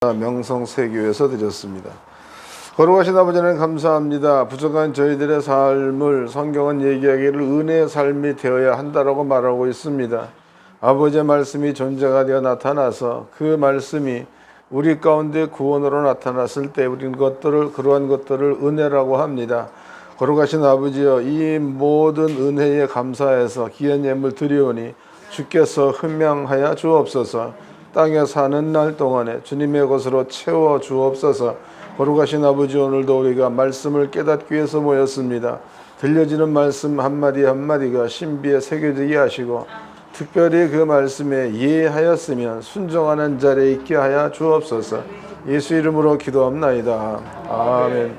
명성세교에서 드렸습니다. 거룩하신 아버지는 감사합니다. 부족한 저희들의 삶을 성경은 얘기하기를 은혜의 삶이 되어야 한다라고 말하고 있습니다. 아버지의 말씀이 존재가 되어 나타나서 그 말씀이 우리 가운데 구원으로 나타났을 때 우리는 그러한 것들을 은혜라고 합니다. 거룩하신 아버지여, 이 모든 은혜에 감사해서 귀한 예물 드리오니 주께서 흠명하여 주옵소서. 땅에 사는 날 동안에 주님의 것으로 채워 주옵소서. 거룩하신 아버지, 오늘도 우리가 말씀을 깨닫기 위해서 모였습니다. 들려지는 말씀 한마디 한마디가 신비에 새겨지게 하시고 특별히 그 말씀에 이해하였으면 순종하는 자리에 있게 하여 주옵소서. 예수 이름으로 기도합나이다. 아멘.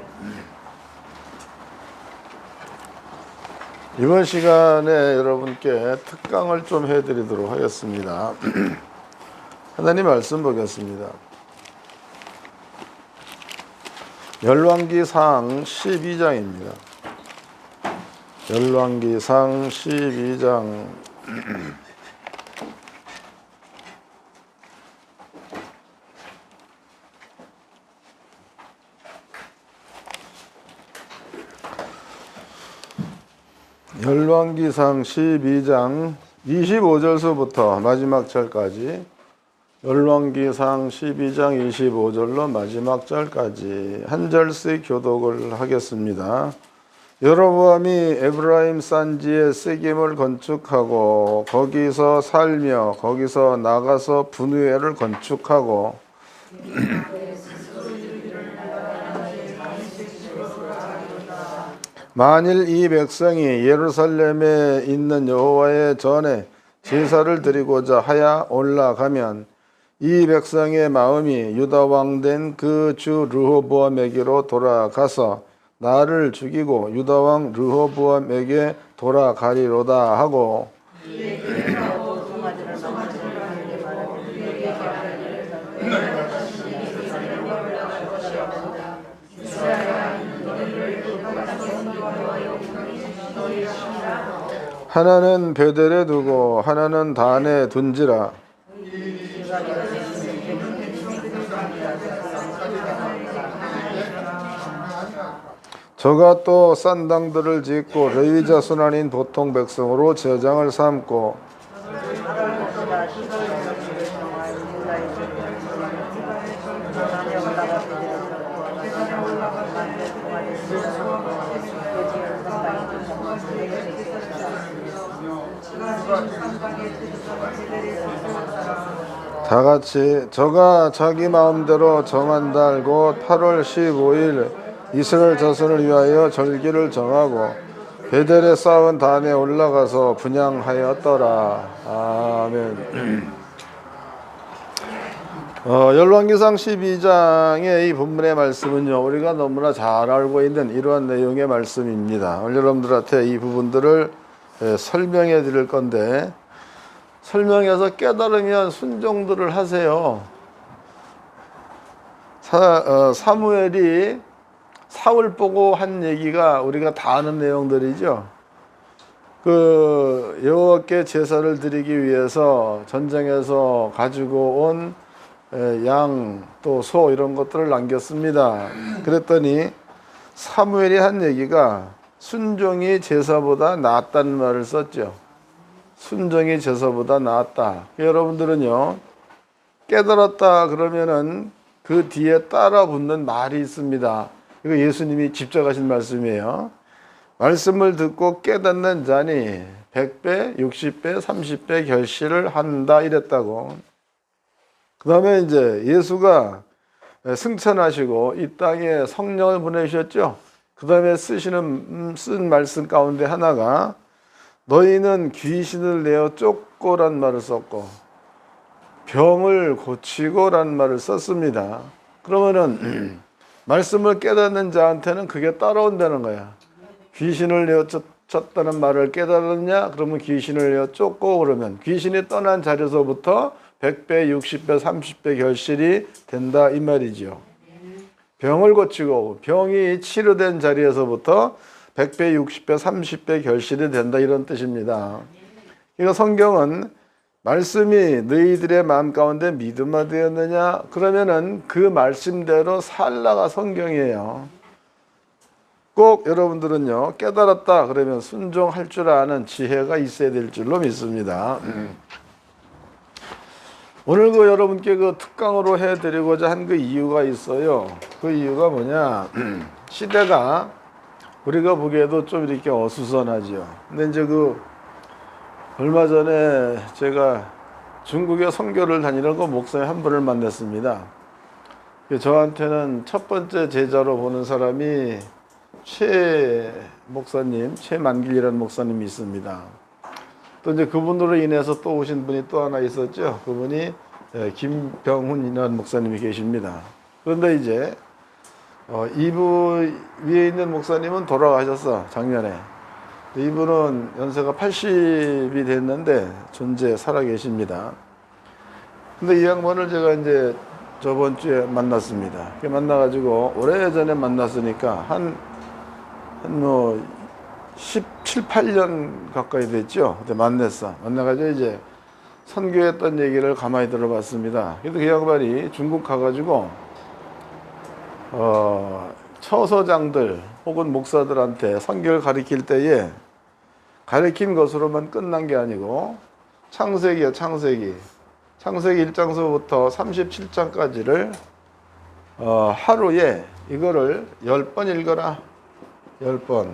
이번 시간에 여러분께 특강을 좀 해드리도록 하겠습니다. 하나님 말씀 보겠습니다. 열왕기상 12장입니다. 열왕기상 12장 열왕기상 12장 25절서부터 마지막 절까지, 열왕기상 12장 25절로 마지막 절까지 한 절씩 교독을 하겠습니다. 여로보암이 에브라임 산지에 세겜을 건축하고 거기서 살며 거기서 나가서 분우엘을 건축하고 만일 이 백성이 예루살렘에 있는 여호와의 전에 제사를 드리고자 하여 올라가면 이 백성의 마음이 유다 왕 된 그 주 르호보암에게로 돌아가서 나를 죽이고 유다 왕 르호보암에게 돌아가리로다 하고, 하나는 베델에 두고 하나는 단에 둔지라. 저가 또 싼당들을 짓고 레위 자손 아닌 보통 백성으로 제장을 삼고 다같이 저가 자기 마음대로 정한 달 곧 8월 15일 이스라엘 자손을 위하여 절기를 정하고 베델에 쌓은 단에 올라가서 분향하였더라. 아멘. 열왕기상 12장의 이 본문의 말씀은요, 우리가 너무나 잘 알고 있는 이러한 내용의 말씀입니다. 오늘 여러분들한테 이 부분들을 설명해 드릴 건데, 설명해서 깨달으면 순종들을 하세요. 사무엘이 사울 보고 한 얘기가 우리가 다 아는 내용들이죠. 그 여호와께 제사를 드리기 위해서 전쟁에서 가지고 온 양 또 소 이런 것들을 남겼습니다. 그랬더니 사무엘이 한 얘기가 순종이 제사보다 낫다는 말을 썼죠. 순종이 제사보다 낫다. 여러분들은요, 깨달았다 그러면은 그 뒤에 따라 붙는 말이 있습니다. 이거 예수님이 직접 하신 말씀이에요. 말씀을 듣고 깨닫는 자니 100배, 60배, 30배 결실을 한다 이랬다고. 그 다음에 이제 예수가 승천하시고 이 땅에 성령을 보내주셨죠. 그 다음에 쓴 말씀 가운데 하나가 너희는 귀신을 내어 쫓고란 말을 썼고 병을 고치고란 말을 썼습니다. 그러면은 말씀을 깨닫는 자한테는 그게 따라온다는 거야. 귀신을 내어 쫓았다는 말을 깨달았냐? 그러면 귀신을 내어 쫓고, 그러면 귀신이 떠난 자리에서부터 100배, 60배, 30배 결실이 된다 이 말이죠. 병을 고치고 병이 치료된 자리에서부터 100배, 60배, 30배 결실이 된다 이런 뜻입니다. 이거 성경은 말씀이 너희들의 마음 가운데 믿음화 되었느냐? 그러면은 그 말씀대로 살라가 성경이에요. 꼭 여러분들은요, 깨달았다 그러면 순종할 줄 아는 지혜가 있어야 될 줄로 믿습니다. 오늘 여러분께 특강으로 해드리고자 한 그 이유가 있어요. 그 이유가 뭐냐? 시대가 우리가 보기에도 좀 이렇게 어수선하죠. 근데 이제 얼마 전에 제가 중국에 선교를 다니는 목사님 한 분을 만났습니다. 저한테는 첫 번째 제자로 보는 사람이 최 목사님, 최만길이라는 목사님이 있습니다. 또 이제 그분으로 인해서 또 오신 분이 또 하나 있었죠. 그분이 김병훈이라는 목사님이 계십니다. 그런데 이제 이분 위에 있는 목사님은 돌아가셨어, 작년에. 이분은 연세가 80이 됐는데 존재 살아 계십니다. 근데 이 양반을 제가 이제 저번 주에 만났습니다. 만나가지고 오래전에 만났으니까 한 17, 18년 가까이 됐죠. 그때 만나가지고 이제 선교했던 얘기를 가만히 들어봤습니다. 그래도 그 양반이 중국 가가지고 처서장들 혹은 목사들한테 선교를 가르칠 때에 가르친 것으로만 끝난 게 아니고 창세기야, 창세기 1장서부터 37장까지를 하루에 이거를 10번 읽어라. 10번.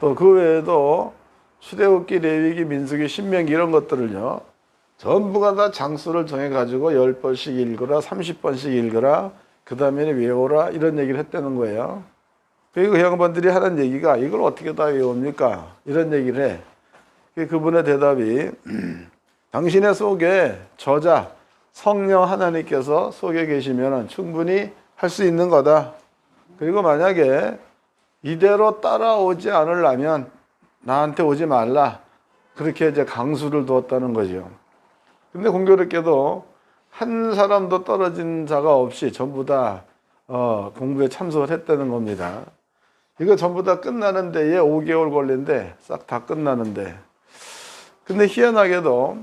또 그 외에도 출애굽기, 레위기, 민수기, 신명기 이런 것들을요, 전부가 다 장수를 정해가지고 10번씩 읽어라, 30번씩 읽어라, 그 다음에 외워라, 이런 얘기를 했다는 거예요. 그리고 그 양반들이 하는 얘기가 이걸 어떻게 다 외웁니까? 이런 얘기를 해. 그분의 대답이 당신의 속에 저자, 성령 하나님께서 속에 계시면 충분히 할 수 있는 거다. 그리고 만약에 이대로 따라오지 않으려면 나한테 오지 말라. 그렇게 이제 강수를 두었다는 거죠. 근데 공교롭게도 한 사람도 떨어진 자가 없이 전부 다 공부에 참석을 했다는 겁니다. 이거 전부 다 끝나는 데에 5개월 걸린대. 싹 다 끝나는데. 근데 희한하게도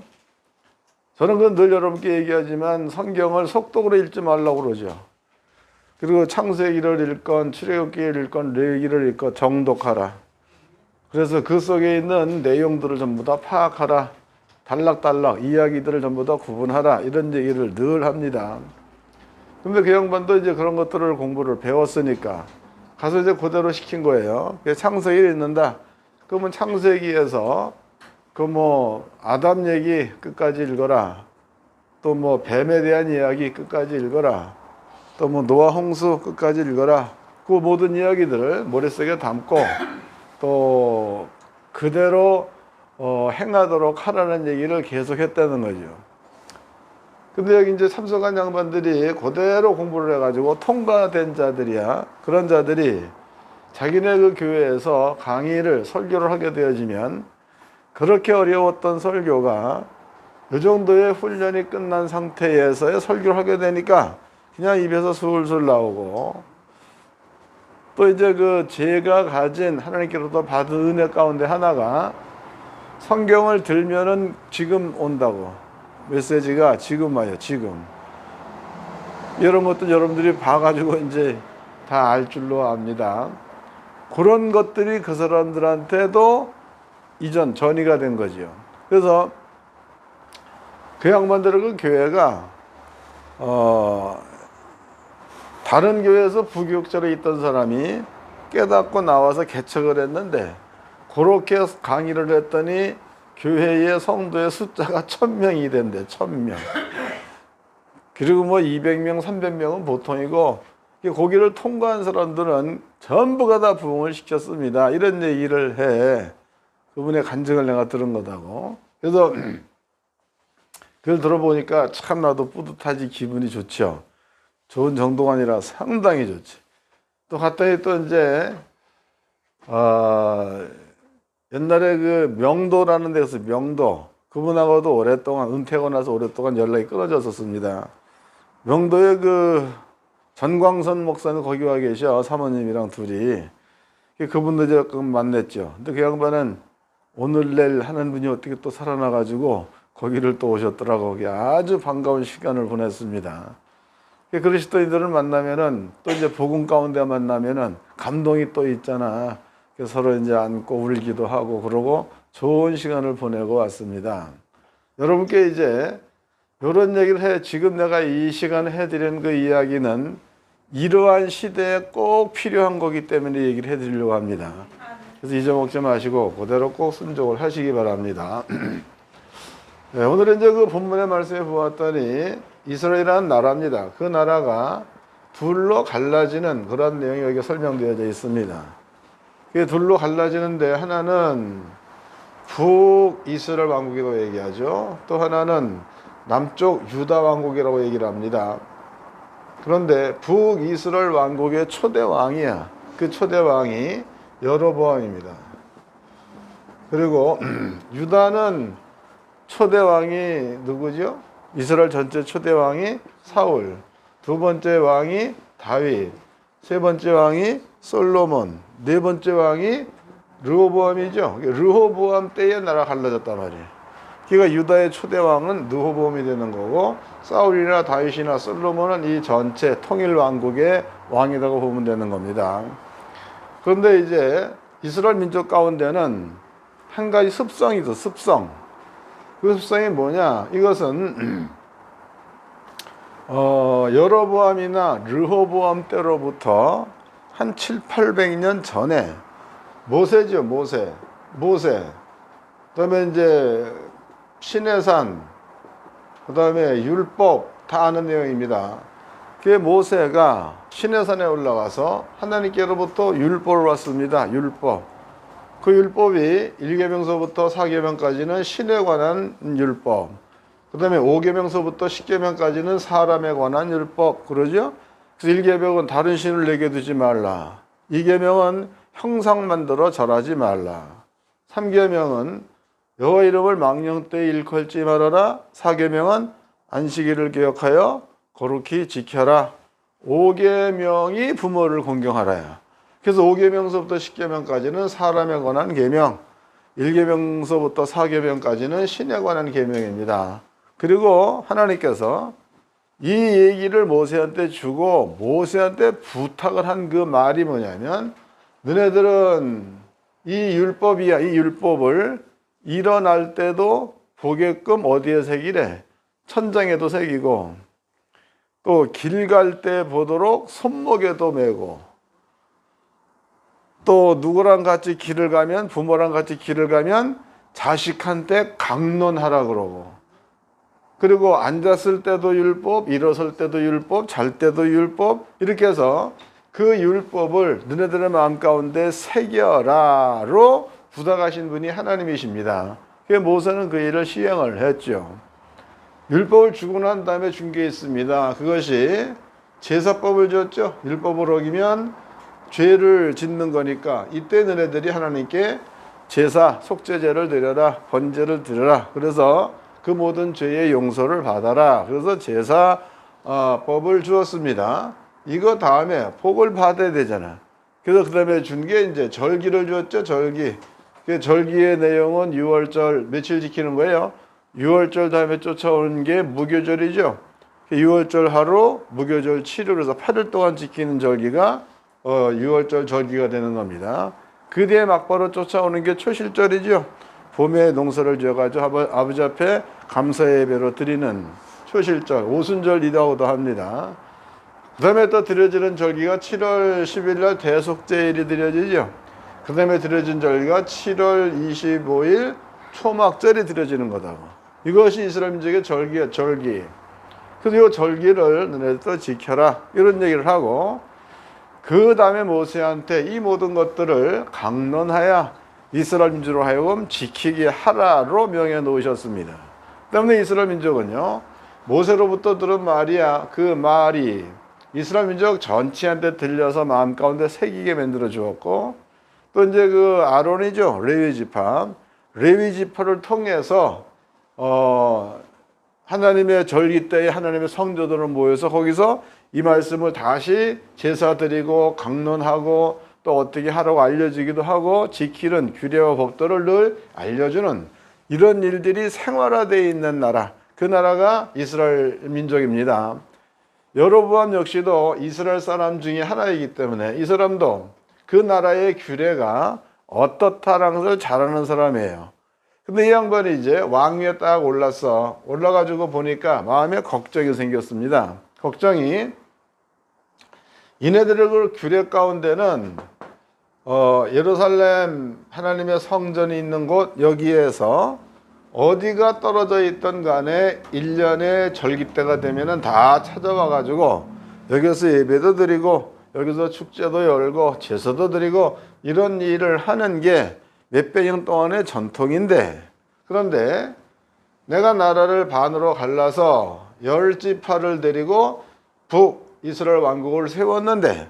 저는 늘 여러분께 얘기하지만 성경을 속독으로 읽지 말라고 그러죠. 그리고 창세기를 읽건 출애굽기를 읽건 레위기를 읽건 정독하라. 그래서 그 속에 있는 내용들을 전부 다 파악하라. 단락단락 이야기들을 전부 다 구분하라. 이런 얘기를 늘 합니다. 근데 그 양반도 이제 그런 것들을 공부를 배웠으니까 가서 이제 그대로 시킨 거예요. 창세기를 읽는다. 그러면 창세기에서 아담 얘기 끝까지 읽어라. 또 뱀에 대한 이야기 끝까지 읽어라. 또 노아 홍수 끝까지 읽어라. 그 모든 이야기들을 머릿속에 담고 또 그대로 행하도록 하라는 얘기를 계속 했다는 거죠. 근데 여기 이제 참석한 양반들이 그대로 공부를 해가지고 통과된 자들이야. 그런 자들이 자기네 그 교회에서 강의를, 설교를 하게 되어지면 그렇게 어려웠던 설교가 이 정도의 훈련이 끝난 상태에서의 설교를 하게 되니까 그냥 입에서 술술 나오고, 또 이제 제가 가진 하나님께로부터 받은 은혜 가운데 하나가 성경을 들면은 지금 온다고. 메시지가 지금 와요, 지금. 이런 것도 여러분들이 봐가지고 이제 다 알 줄로 압니다. 그런 것들이 그 사람들한테도 전이가 된 거죠. 그래서 그 양반들의 그 교회가 다른 교회에서 부교육자로 있던 사람이 깨닫고 나와서 개척을 했는데, 그렇게 강의를 했더니 교회의 성도의 숫자가 1000명이 된대. 1000명. 그리고 200명, 300명은 보통이고, 거기를 통과한 사람들은 전부가 다 부흥을 시켰습니다. 이런 얘기를 해. 그분의 간증을 내가 들은 거다고. 그래서 그걸 들어보니까 참 나도 뿌듯하지, 기분이 좋죠. 좋은 정도가 아니라 상당히 좋지. 또 갔더니 또 이제 옛날에 명도라는 데서 명도, 그분하고도 오랫동안 은퇴하고 나서 오랫동안 연락이 끊어졌었습니다. 명도에 전광선 목사님 거기 와 계셔. 사모님이랑 둘이. 그분도 이제 만났죠. 근데 그 양반은 오늘 내일 하는 분이 어떻게 또 살아나가지고 거기를 또 오셨더라고. 거기 아주 반가운 시간을 보냈습니다. 그리스도인들을 만나면은 또 이제 복음 가운데 만나면은 감동이 또 있잖아. 그래서 서로 이제 안고 울기도 하고 그러고 좋은 시간을 보내고 왔습니다. 여러분께 이제 이런 얘기를 해. 지금 내가 이 시간에 해드리는 그 이야기는 이러한 시대에 꼭 필요한 거기 때문에 얘기를 해드리려고 합니다. 그래서 잊어먹지 마시고 그대로 꼭 순종을 하시기 바랍니다. 네, 오늘은 이제 그 본문의 말씀에 보았더니 이스라엘이라는 나라입니다. 그 나라가 둘로 갈라지는 그런 내용이 여기 설명되어져 있습니다. 그 둘로 갈라지는데 하나는 북이스라엘 왕국이라고 얘기하죠. 또 하나는 남쪽 유다 왕국이라고 얘기를 합니다. 그런데 북이스라엘 왕국의 초대 왕이야. 그 초대 왕이 여로보암입니다. 그리고 유다는 초대 왕이 누구죠? 이스라엘 전체 초대 왕이 사울, 두 번째 왕이 다윗, 세 번째 왕이 솔로몬, 네 번째 왕이 르호보암이죠. 르호보암 때에 나라가 갈라졌단 말이에요. 그러니까 유다의 초대 왕은 르호보암이 되는 거고 사울이나 다윗이나 솔로몬은 이 전체 통일 왕국의 왕이라고 보면 되는 겁니다. 그런데 이제 이스라엘 민족 가운데는 한 가지 습성이 있어. 습성. 그 습성이 뭐냐? 이것은 여로보암이나 르호보암 때로부터 한 700~800년 전에 모세죠. 모세. 그다음에 이제 시내산, 그다음에 율법 다 아는 내용입니다. 그 모세가 시내산에 올라가서 하나님께로부터 율법을 받습니다. 율법. 그 율법이 1계명서부터 4계명까지는 신에 관한 율법. 그 다음에 5계명서부터 10계명까지는 사람에 관한 율법. 그러죠? 그래서 1계명은 다른 신을 내게 두지 말라. 2계명은 형상 만들어 절하지 말라. 3계명은 여호와 이름을 망령 때 일컬지 말아라. 4계명은 안식일을 기억하여 거룩히 지켜라. 5계명이 부모를 공경하라야. 그래서 5계명서부터 10계명까지는 사람에 관한 계명, 1계명서부터 4계명까지는 신에 관한 계명입니다. 그리고 하나님께서 이 얘기를 모세한테 주고 모세한테 부탁을 한 그 말이 뭐냐면 너네들은 이 율법이야. 이 율법을 일어날 때도 보게끔 어디에 새기래? 천장에도 새기고 또 길 갈 때 보도록 손목에도 메고 또 누구랑 같이 길을 가면 부모랑 같이 길을 가면 자식한테 강론하라 그러고 그리고 앉았을 때도 율법, 일어설 때도 율법, 잘 때도 율법 이렇게 해서 그 율법을 너네들의 마음 가운데 새겨라로 부탁하신 분이 하나님이십니다. 그래서 모세는 그 일을 시행을 했죠. 율법을 주고 난 다음에 준 게 있습니다. 그것이 제사법을 줬죠. 율법을 어기면 죄를 짓는 거니까 이때 너네들이 하나님께 제사, 속죄제를 드려라, 번제를 드려라. 그래서 그 모든 죄의 용서를 받아라. 그래서 제사법을 주었습니다. 이거 다음에 복을 받아야 되잖아. 그래서 그 다음에 준 게 이제 절기를 주었죠. 절기. 그 절기의 내용은 6월절 며칠 지키는 거예요. 6월절 다음에 쫓아오는 게 무교절이죠. 6월절 하루, 무교절 7일, 그래서 8일 동안 지키는 절기가 6월절 절기가 되는 겁니다. 그 뒤에 막바로 쫓아오는 게 초실절이죠. 봄에 농사를 지어가지고 아버지 앞에 감사 예배로 드리는 초실절, 오순절이라고도 합니다. 그 다음에 또 드려지는 절기가 7월 10일 날 대속제일이 드려지죠. 그 다음에 드려진 절기가 7월 25일 초막절이 드려지는 거다고. 이것이 이스라엘 민족의 절기야, 절기. 그래서 이 절기를 너네도 지켜라. 이런 얘기를 하고, 그 다음에 모세한테 이 모든 것들을 강론하여 이스라엘 민족으로 하여금 지키게 하라로 명해 놓으셨습니다. 때문에 이스라엘 민족은요, 모세로부터 들은 말이야. 그 말이 이스라엘 민족 전체한테 들려서 마음 가운데 새기게 만들어 주었고, 또 이제 그 아론이죠. 레위 지파를 통해서 하나님의 절기 때에 하나님의 성도들을 모여서 거기서 이 말씀을 다시 제사 드리고 강론하고 또 어떻게 하라고 알려주기도 하고 지키는 규례와 법도를 늘 알려주는 이런 일들이 생활화되어 있는 나라, 그 나라가 이스라엘 민족입니다. 여로보암 역시도 이스라엘 사람 중에 하나이기 때문에 이 사람도 그 나라의 규례가 어떻다라는 것을 잘 아는 사람이에요. 근데 이 양반이 이제 왕위에 딱 올라가지고 보니까 마음에 걱정이 생겼습니다. 걱정이, 이네들의 그 규례 가운데는 예루살렘 하나님의 성전이 있는 곳 여기에서 어디가 떨어져 있던 간에 1년의 절기 때가 되면은 다 찾아와 가지고 여기서 예배도 드리고 여기서 축제도 열고 제사도 드리고 이런 일을 하는 게 몇백 년 동안의 전통인데, 그런데 내가 나라를 반으로 갈라서 10지파를 데리고 북이스라엘 왕국을 세웠는데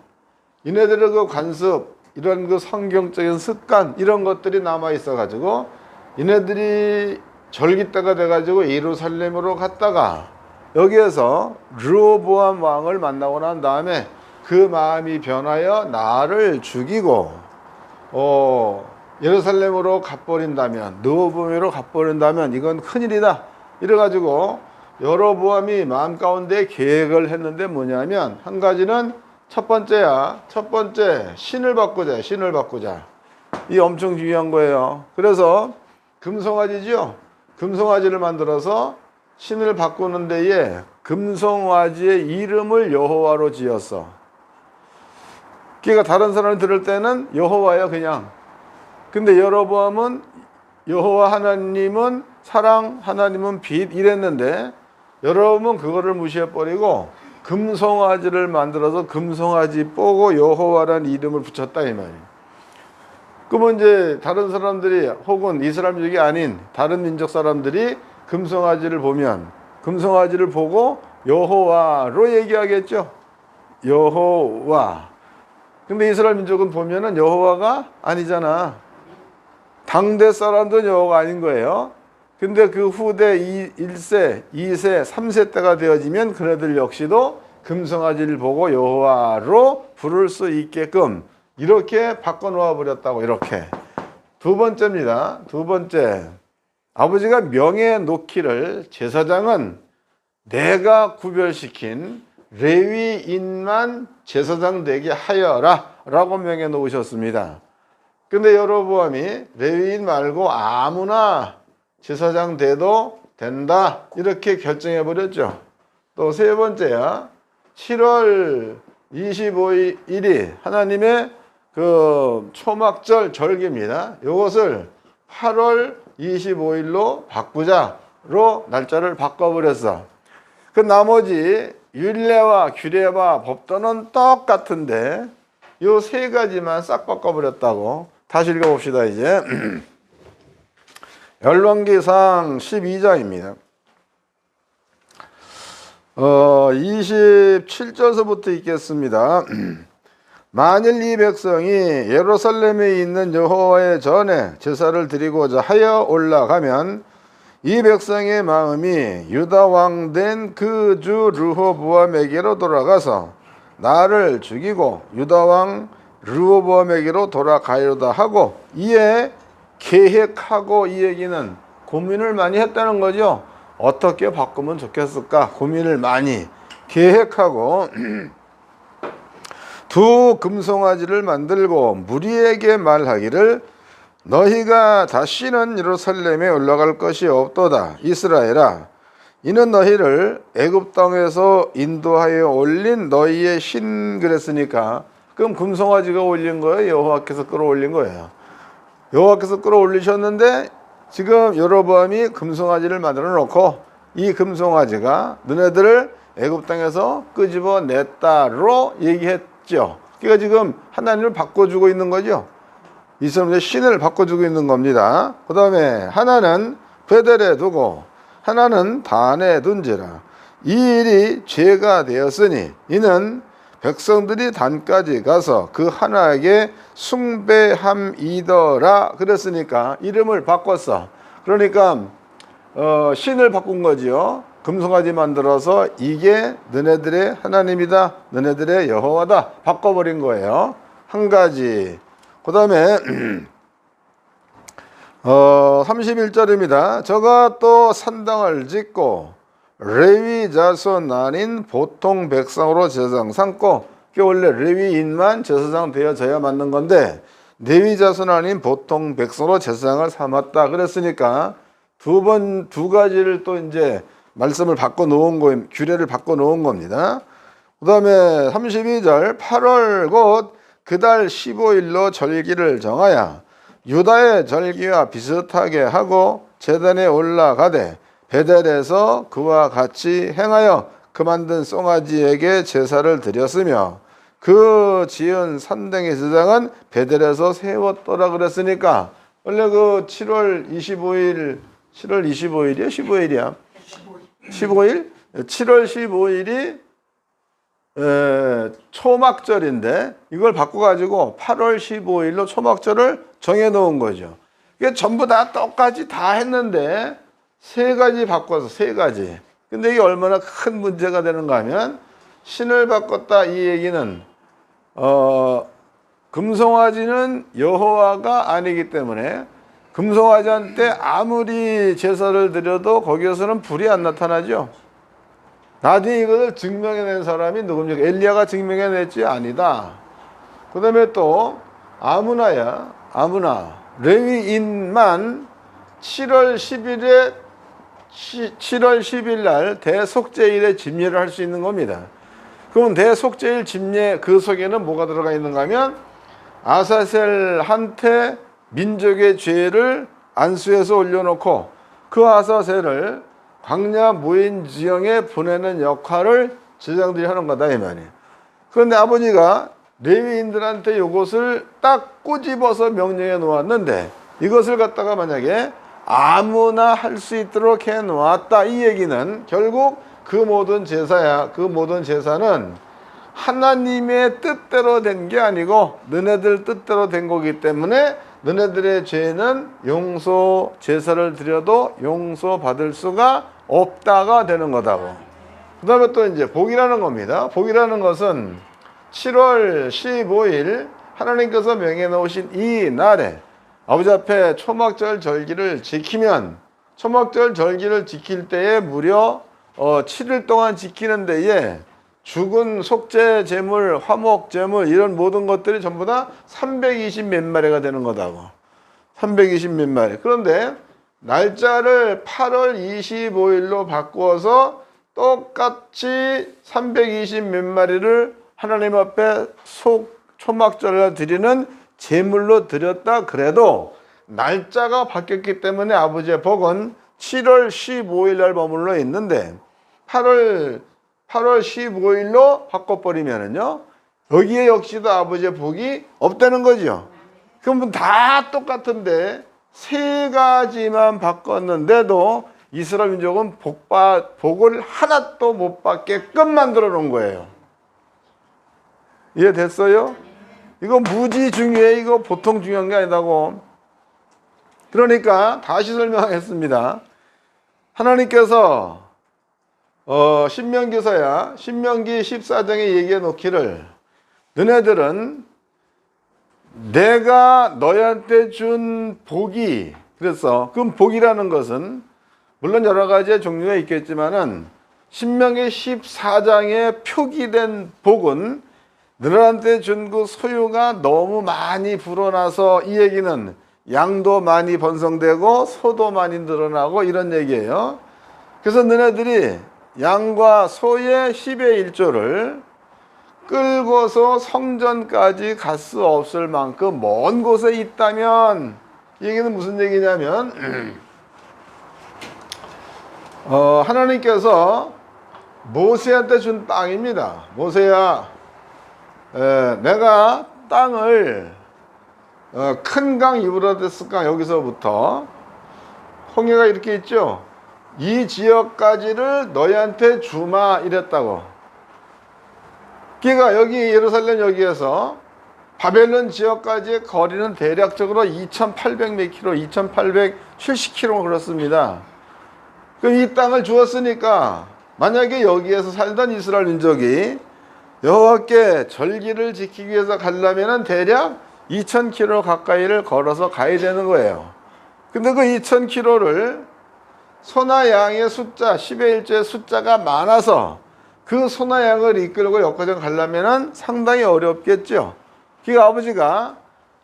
이네들의 그 관습, 이런 그 성경적인 습관, 이런 것들이 남아 있어 가지고 이네들이 절기 때가 돼 가지고 예루살렘으로 갔다가 여기에서 르호보암 왕을 만나고 난 다음에 그 마음이 변하여 나를 죽이고 예루살렘으로 가버린다면, 르호보암으로 가버린다면 이건 큰일이다. 이래가지고 여로보암이 마음 가운데 계획을 했는데 뭐냐면, 한 가지는 첫 번째 신을 바꾸자. 이 엄청 중요한 거예요. 그래서 금송아지죠. 금송아지를 만들어서 신을 바꾸는 데에 금송아지의 이름을 여호와로 지었어. 그러니까 다른 사람이 들을 때는 여호와야 그냥. 근데 여로보암은 여호와 하나님은 사랑, 하나님은 빛 이랬는데 여러분은 그거를 무시해버리고 금송아지를 만들어서 금송아지 보고 여호와라는 이름을 붙였다 이 말이에요. 그러면 이제 다른 사람들이 혹은 이스라엘 민족이 아닌 다른 민족 사람들이 금송아지를 보면 금송아지를 보고 여호와로 얘기하겠죠. 여호와. 근데 이스라엘 민족은 보면은 여호와가 아니잖아. 당대 사람도 여호와가 아닌 거예요. 근데 그 후대 1세, 2세, 3세 때가 되어지면 그네들 역시도 금송아지를 보고 여호와로 부를 수 있게끔 이렇게 바꿔놓아 버렸다고. 이렇게. 두 번째입니다. 두 번째, 아버지가 명예 놓기를 제사장은 내가 구별시킨 레위인만 제사장 되게 하여라 라고 명해 놓으셨습니다. 근데 여로보암이 레위인 말고 아무나 제사장 돼도 된다 이렇게 결정해 버렸죠. 또 세 번째야, 7월 25일이 하나님의 그 초막절 절기입니다. 이것을 8월 25일로 바꾸자로 날짜를 바꿔버렸어. 그 나머지 율례와 규례와 법도는 똑같은데 요 세 가지만 싹 바꿔버렸다고. 다시 읽어봅시다. 이제 열왕기상 12장입니다. 27절서부터 읽겠습니다. 만일 이 백성이 예루살렘에 있는 여호와의 전에 제사를 드리고자 하여 올라가면 이 백성의 마음이 유다 왕 된 그 주 르호보암에게로 돌아가서 나를 죽이고 유다 왕 르호보암에게로 돌아가려다 하고, 이에 계획하고, 이 얘기는 고민을 많이 했다는 거죠. 어떻게 바꾸면 좋겠을까 고민을 많이 계획하고 두 금송아지를 만들고 무리에게 말하기를 너희가 다시는 예루살렘에 올라갈 것이 없도다. 이스라엘아, 이는 너희를 애굽 땅에서 인도하여 올린 너희의 신. 그랬으니까 그럼 금송아지가 올린 거예요? 여호와께서 끌어올린 거예요? 여호와께서 끌어올리셨는데 지금 여로보암이 금송아지를 만들어 놓고 이 금송아지가 너네들을 애굽 땅에서 끄집어냈다로 얘기했죠. 그러니까 지금 하나님을 바꿔주고 있는 거죠. 이스라엘의 신을 바꿔주고 있는 겁니다. 그 다음에 하나는 베델에 두고 하나는 단에 둔지라. 이 일이 죄가 되었으니 이는 백성들이 단까지 가서 그 하나에게 숭배함이더라. 그랬으니까 이름을 바꿨어. 그러니까 신을 바꾼 거지요. 금송아지 만들어서 이게 너네들의 하나님이다, 너네들의 여호와다 바꿔버린 거예요. 한 가지. 그 다음에 31절입니다. 저가 또 산당을 짓고 레위 자손 아닌 보통 백성으로 제사장 삼고, 원래 레위인만 제사장 되어져야 맞는 건데 레위 자손 아닌 보통 백성으로 제사장을 삼았다 그랬으니까 두 가지를 또 이제 말씀을 바꿔 놓은 거, 규례를 바꿔 놓은 겁니다. 그 다음에 32절 8월 곧 그달 15일로 절기를 정하여 유다의 절기와 비슷하게 하고 제단에 올라가되 베델에서 그와 같이 행하여 그 만든 송아지에게 제사를 드렸으며 그 지은 산당의 제사장은 베델에서 세웠더라 그랬으니까, 원래 그 7월 25일 7월 25일이야? 15일이야? 15일? 7월 15일이 초막절인데 이걸 바꿔가지고 8월 15일로 초막절을 정해놓은 거죠. 이게 전부 다 똑같이 다 했는데 세 가지 바꿔서 세 가지. 근데 이게 얼마나 큰 문제가 되는가 하면, 신을 바꿨다 이 얘기는 금송아지는 여호와가 아니기 때문에 금송아지한테 아무리 제사를 드려도 거기에서는 불이 안 나타나죠. 나중에 이것을 증명해낸 사람이 누굽니까? 엘리야가 증명해냈지? 아니다. 그 다음에 또 아무나야. 아무나 레위인만 7월 10일 날 대속죄일에 집례를 할 수 있는 겁니다. 그럼 대속죄일 집례 그 속에는 뭐가 들어가 있는가 하면, 아사셀한테 민족의 죄를 안수해서 올려놓고 그 아사셀을 광야 무인 지형에 보내는 역할을 제사장들이 하는 거다 이 말이에요. 그런데 아버지가 레위인들한테 이것을 딱 꼬집어서 명령해 놓았는데, 이것을 갖다가 만약에 아무나 할 수 있도록 해 놓았다 이 얘기는 결국 그 모든 제사야, 그 모든 제사는 하나님의 뜻대로 된 게 아니고 너네들 뜻대로 된 거기 때문에 너네들의 죄는 용서, 제사를 드려도 용서받을 수가 없다가 되는 거다고. 그 다음에 또 이제 복이라는 겁니다. 복이라는 것은 7월 15일 하나님께서 명해 놓으신 이 날에 아버지 앞에 초막절 절기를 지키면, 초막절 절기를 지킬 때에 무려 7일 동안 지키는 데에 죽은 속죄 제물, 화목 제물 이런 모든 것들이 전부 다 320 몇 마리가 되는 거다고. 320 몇 마리. 그런데 날짜를 8월 25일로 바꾸어서 똑같이 320 몇 마리를 하나님 앞에 초막절을 드리는 제물로 드렸다 그래도 날짜가 바뀌었기 때문에 아버지의 복은 7월 15일 날 머물러 있는데 8월 15일로 바꿔버리면은요, 여기에 역시도 아버지의 복이 없다는 거죠. 그러면 다 똑같은데 세 가지만 바꿨는데도 이스라엘 민족은 복을 하나도 못 받게끔 만들어 놓은 거예요. 이해됐어요? 이거 무지 중요해. 이거 보통 중요한 게 아니다고. 그러니까 다시 설명하겠습니다. 하나님께서 신명기서야 신명기 14장에 얘기해 놓기를, 너네들은 내가 너희한테 준 복이, 그래서 그 복이라는 것은 물론 여러 가지의 종류가 있겠지만은 신명기 14장에 표기된 복은 너희한테 준 그 소유가 너무 많이 불어나서, 이 얘기는 양도 많이 번성되고 소도 많이 늘어나고 이런 얘기예요. 그래서 너네들이 양과 소의 10의 1조를 끌고서 성전까지 갈 수 없을 만큼 먼 곳에 있다면, 이 얘기는 무슨 얘기냐면 하나님께서 모세한테 준 땅입니다. 모세야, 내가 땅을 큰 강 유브라데스강 여기서부터 홍해가 이렇게 있죠. 이 지역까지를 너희한테 주마 이랬다고. 그러니까 여기 예루살렘 여기에서 바벨론 지역까지의 거리는 대략적으로 2,800 몇 킬로, 2,870킬로 그렇습니다. 그럼 이 땅을 주었으니까 만약에 여기에서 살던 이스라엘 민족이 여호와께 절기를 지키기 위해서 가려면 대략 2000km 가까이를 걸어서 가야 되는 거예요. 근데 그 2000km를 소나 양의 숫자, 10의 1조의 숫자가 많아서 그 소나 양을 이끌고 역과정 가려면 상당히 어렵겠죠. 그러니까 아버지가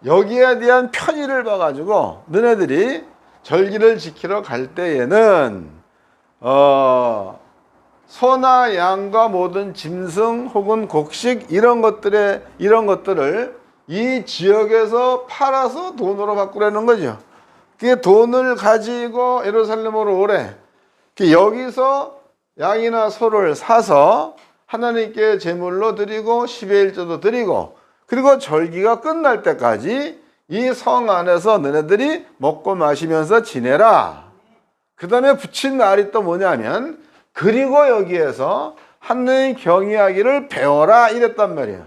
여기에 대한 편의를 봐가지고 너네들이 절기를 지키러 갈 때에는 소나 양과 모든 짐승 혹은 곡식 이런 것들을 이 지역에서 팔아서 돈으로 바꾸라는 거죠. 그 돈을 가지고 예루살렘으로 오래. 여기서 양이나 소를 사서 하나님께 제물로 드리고 10의 1조도 드리고, 그리고 절기가 끝날 때까지 이 성 안에서 너네들이 먹고 마시면서 지내라. 그 다음에 붙인 날이 또 뭐냐면, 그리고 여기에서 하나님 경외하기를 배워라 이랬단 말이에요.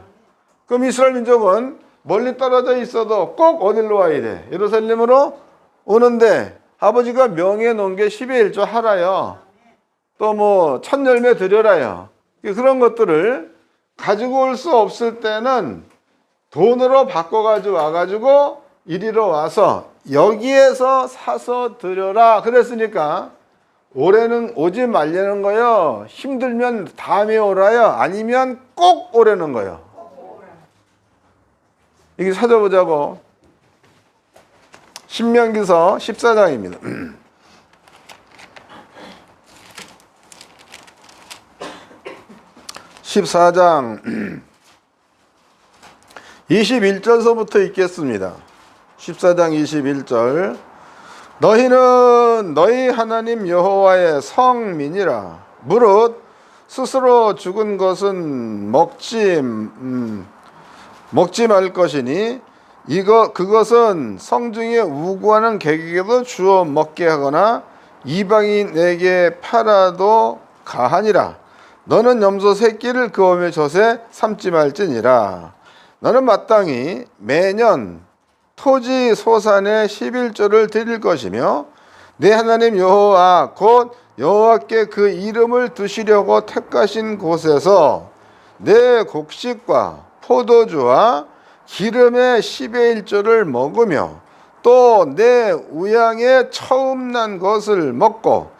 그럼 이스라엘 민족은 멀리 떨어져 있어도 꼭 어디로 와야 돼? 예루살렘으로 오는데 아버지가 명해 놓은 게 10의 1조 하라요. 또 뭐 천열매 드려라요. 그런 것들을 가지고 올 수 없을 때는 돈으로 바꿔가지고 와가지고 이리로 와서 여기에서 사서 드려라 그랬으니까 올해는 오지 말라는 거요. 힘들면 다음에 오라요. 아니면 꼭 오라는 거요. 이게 찾아보자고. 신명기서 14장입니다. 14장 21절서부터 읽겠습니다. 14장 21절. 너희는 너희 하나님 여호와의 성민이라. 무릇 스스로 죽은 것은 먹지 말 것이니 그것은 성중에 우구하는 객에게도 주어 먹게 하거나 이방인에게 팔아도 가하니라. 너는 염소 새끼를 그 어미의 젖에 삼지 말지니라. 너는 마땅히 매년 토지 소산의 11조를 드릴 것이며 내 하나님 여호와 곧 여호와께 그 이름을 두시려고 택하신 곳에서 내 곡식과 포도주와 기름의 10의 1조를 먹으며 또 내 우양에 처음 난 것을 먹고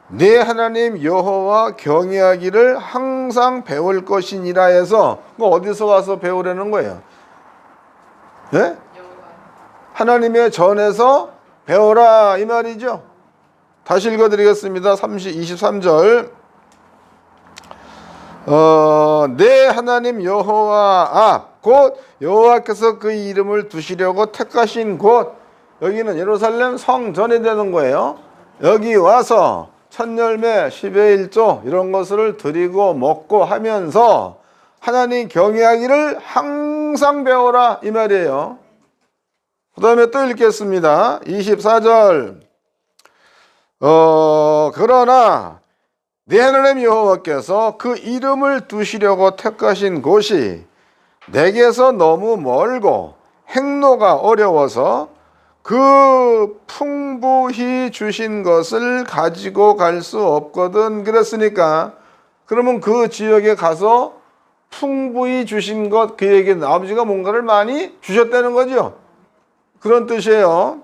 내 하나님 여호와 경외하기를 항상 배울 것이니라 해서 어디서 와서 배우려는 거예요? 네? 하나님의 전에서 배워라 이 말이죠. 다시 읽어드리겠습니다. 23절. 내 하나님 여호와 앞 곧 여호와께서 그 이름을 두시려고 택하신 곳, 여기는 예루살렘 성전이 되는 거예요. 여기 와서 천열매 10의 1조 이런 것을 드리고 먹고 하면서 하나님 경외하기를 항상 배워라 이 말이에요. 그 다음에 또 읽겠습니다. 24절. 그러나 내 하나님 여호와께서 그 이름을 두시려고 택하신 곳이 내게서 너무 멀고 행로가 어려워서 그 풍부히 주신 것을 가지고 갈 수 없거든. 그랬으니까 그러면 그 지역에 가서 풍부히 주신 것, 그에게 아버지가 뭔가를 많이 주셨다는 거죠. 그런 뜻이에요.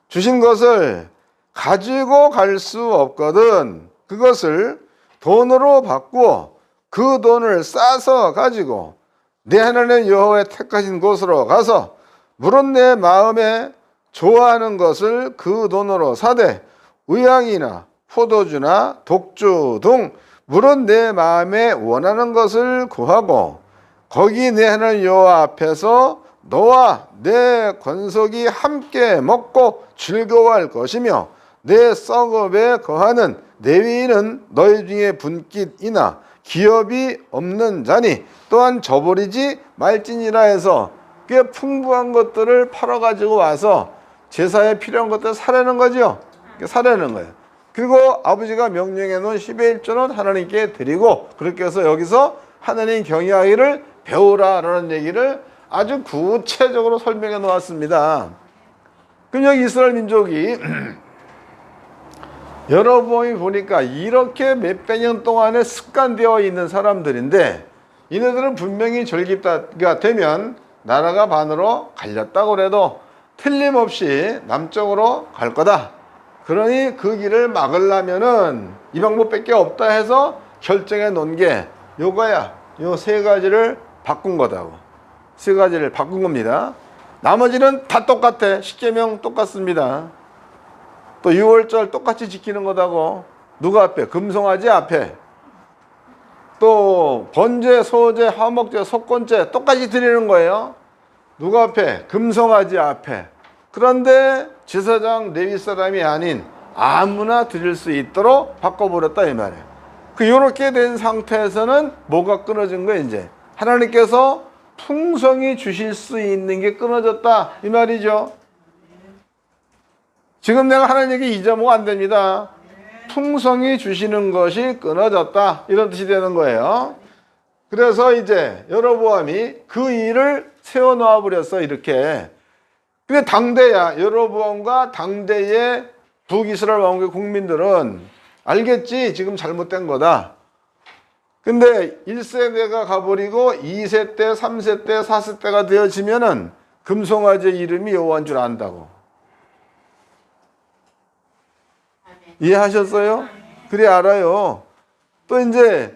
주신 것을 가지고 갈 수 없거든. 그것을 돈으로 바꾸어 그 돈을 싸서 가지고 내 하나님 여호와의 택하신 곳으로 가서 물은 내 마음에 좋아하는 것을 그 돈으로 사되 의향이나 포도주나 독주 등 물은 내 마음에 원하는 것을 구하고 거기 내 하나님 여호와 앞에서 너와 내 권속이 함께 먹고 즐거워할 것이며 내 썩업에 거하는 레위인은 너희 중에 분깃이나 기업이 없는 자니 또한 저버리지 말지니라 해서 꽤 풍부한 것들을 팔아가지고 와서 제사에 필요한 것들을 사려는 거죠. 사려는 거예요. 그리고 아버지가 명령해 놓은 10의 1조는 하나님께 드리고 그렇게 해서 여기서 하나님 경외하기를 배우라라는 얘기를 아주 구체적으로 설명해 놓았습니다. 그럼 여기 이스라엘 민족이 여러분이 보니까 이렇게 몇백 년 동안에 습관되어 있는 사람들인데 이네들은 분명히 절기가 되면 나라가 반으로 갈렸다고 해도 틀림없이 남쪽으로 갈 거다. 그러니 그 길을 막으려면은 이 방법밖에 없다 해서 결정해 놓은 게 요거야. 요 세 가지를 바꾼 거다고. 세 가지를 바꾼 겁니다. 나머지는 다 똑같아. 십계명 똑같습니다. 또 6월절 똑같이 지키는 거다고. 누가 앞에? 금송아지 앞에. 또 번제, 소제, 화목제, 속건제 똑같이 드리는 거예요. 누가 앞에? 금송아지 앞에. 그런데 제사장 레위 사람이 아닌 아무나 드릴 수 있도록 바꿔버렸다 이 말이에요. 요렇게 된 상태에서는 뭐가 끊어진 거예요? 이제 하나님께서 풍성히 주실 수 있는 게 끊어졌다 이 말이죠. 지금 내가 하나님에게 잊어먹으면 안 됩니다. 풍성히 주시는 것이 끊어졌다 이런 뜻이 되는 거예요. 그래서 이제 여로보암이 그 일을 세워놓아 버렸어 이렇게. 근데 당대야 여로보암과 당대의 북이스라엘 왕국의 국민들은 알겠지 지금 잘못된 거다. 근데 1세대가 가버리고 2세 때 3세 때 4세 때가 되어지면은 금송아지의 이름이 여호와인 줄 안다고. 이해하셨어요? 그래 알아요. 또 이제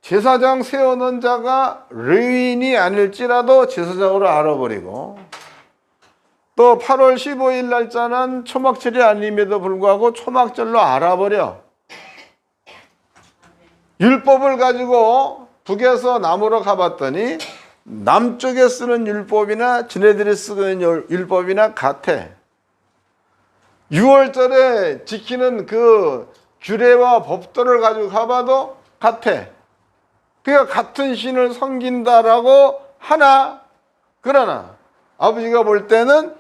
제사장 세워놓은 자가 레위인이 아닐지라도 제사장으로 알아버리고, 또 8월 15일 날짜는 초막절이 아님에도 불구하고 초막절로 알아버려. 율법을 가지고 북에서 남으로 가봤더니 남쪽에 쓰는 율법이나 지네들이 쓰는 율법이나 같아. 6월절에 지키는 그 규례와 법도를 가지고 가봐도 같아. 그러니까 같은 신을 섬긴다라고 하나, 그러나 아버지가 볼 때는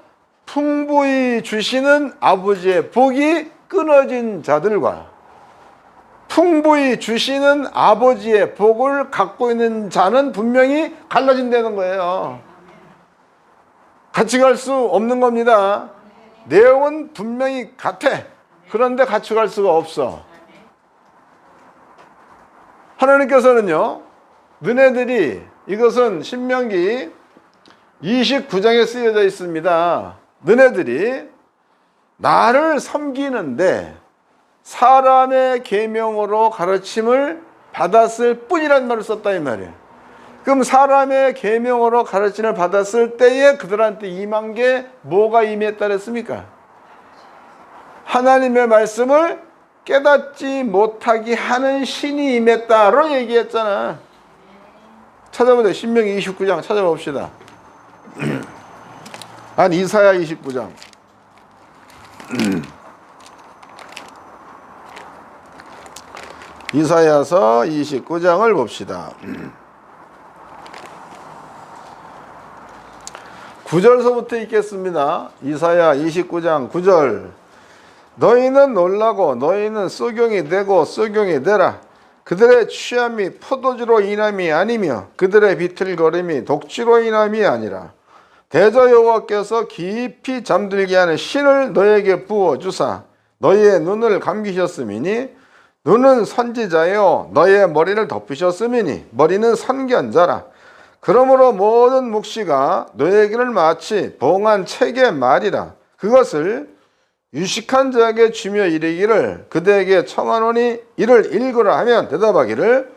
풍부히 주시는 아버지의 복이 끊어진 자들과 풍부히 주시는 아버지의 복을 갖고 있는 자는 분명히 갈라진다는 거예요. 같이 갈 수 없는 겁니다. 내용은 분명히 같아. 그런데 같이 갈 수가 없어. 하나님께서는요, 너네들이, 이것은 신명기 29장에 쓰여져 있습니다. 너네들이 나를 섬기는데 사람의 계명으로 가르침을 받았을 뿐이란 말을 썼다 이 말이에요. 그럼 사람의 계명으로 가르침을 받았을 때에 그들한테 임한 게 뭐가 임했다 그랬습니까? 하나님의 말씀을 깨닫지 못하게 하는 신이 임했다로 얘기했잖아. 찾아보세요. 신명기 29장 찾아봅시다. 이사야 29장. 이사야서 29장을 봅시다. 9절서부터 읽겠습니다. 이사야 29장 9절. 너희는 놀라고 너희는 쏘경이 되고 쏘경이 되라. 그들의 취함이 포도주로 인함이 아니며 그들의 비틀거림이 독주로 인함이 아니라 대저 여호와께서 깊이 잠들게 하는 신을 너에게 부어주사 너희의 눈을 감기셨음이니 눈은 선지자요 너의 머리를 덮으셨음이니 머리는 선견자라. 그러므로 모든 묵시가 너에게를 마치 봉한 책의 말이라. 그것을 유식한 자에게 주며 이르기를 그대에게 청하노니 이를 읽으라 하면 대답하기를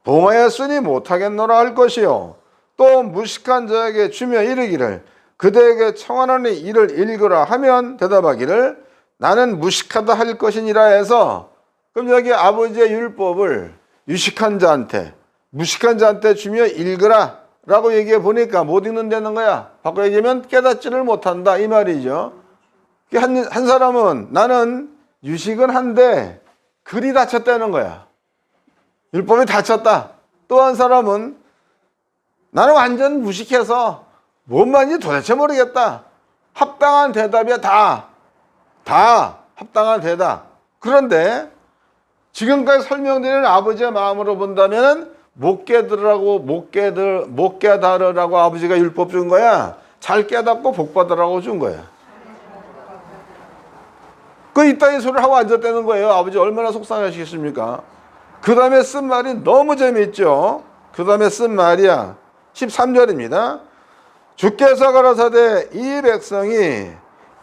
봉하였으니 못하겠노라 할 것이요. 또 무식한 자에게 주며 이르기를 그대에게 청하노니 이를 읽으라 하면 대답하기를 나는 무식하다 할 것이니라 해서, 그럼 여기 아버지의 율법을 유식한 자한테 무식한 자한테 주며 읽으라 라고 얘기해 보니까 못 읽는다는 거야. 바꿔 얘기하면 깨닫지를 못한다 이 말이죠. 한 사람은 나는 유식은 한데 글이 닫혔다는 거야. 율법이 닫혔다. 또 한 사람은 나는 완전 무식해서 뭔 말인지 도대체 모르겠다. 합당한 대답이야. 다 합당한 대답. 그런데 지금까지 설명드리는 아버지의 마음으로 본다면 못 깨달으라고 아버지가 율법 준 거야. 잘 깨닫고 복 받으라고 준 거야. 이따위 소리를 하고 앉았다는 거예요. 아버지 얼마나 속상하시겠습니까? 그 다음에 쓴 말이 너무 재미있죠. 그 다음에 쓴 말이야. 13절입니다. 주께서 가라사대 이 백성이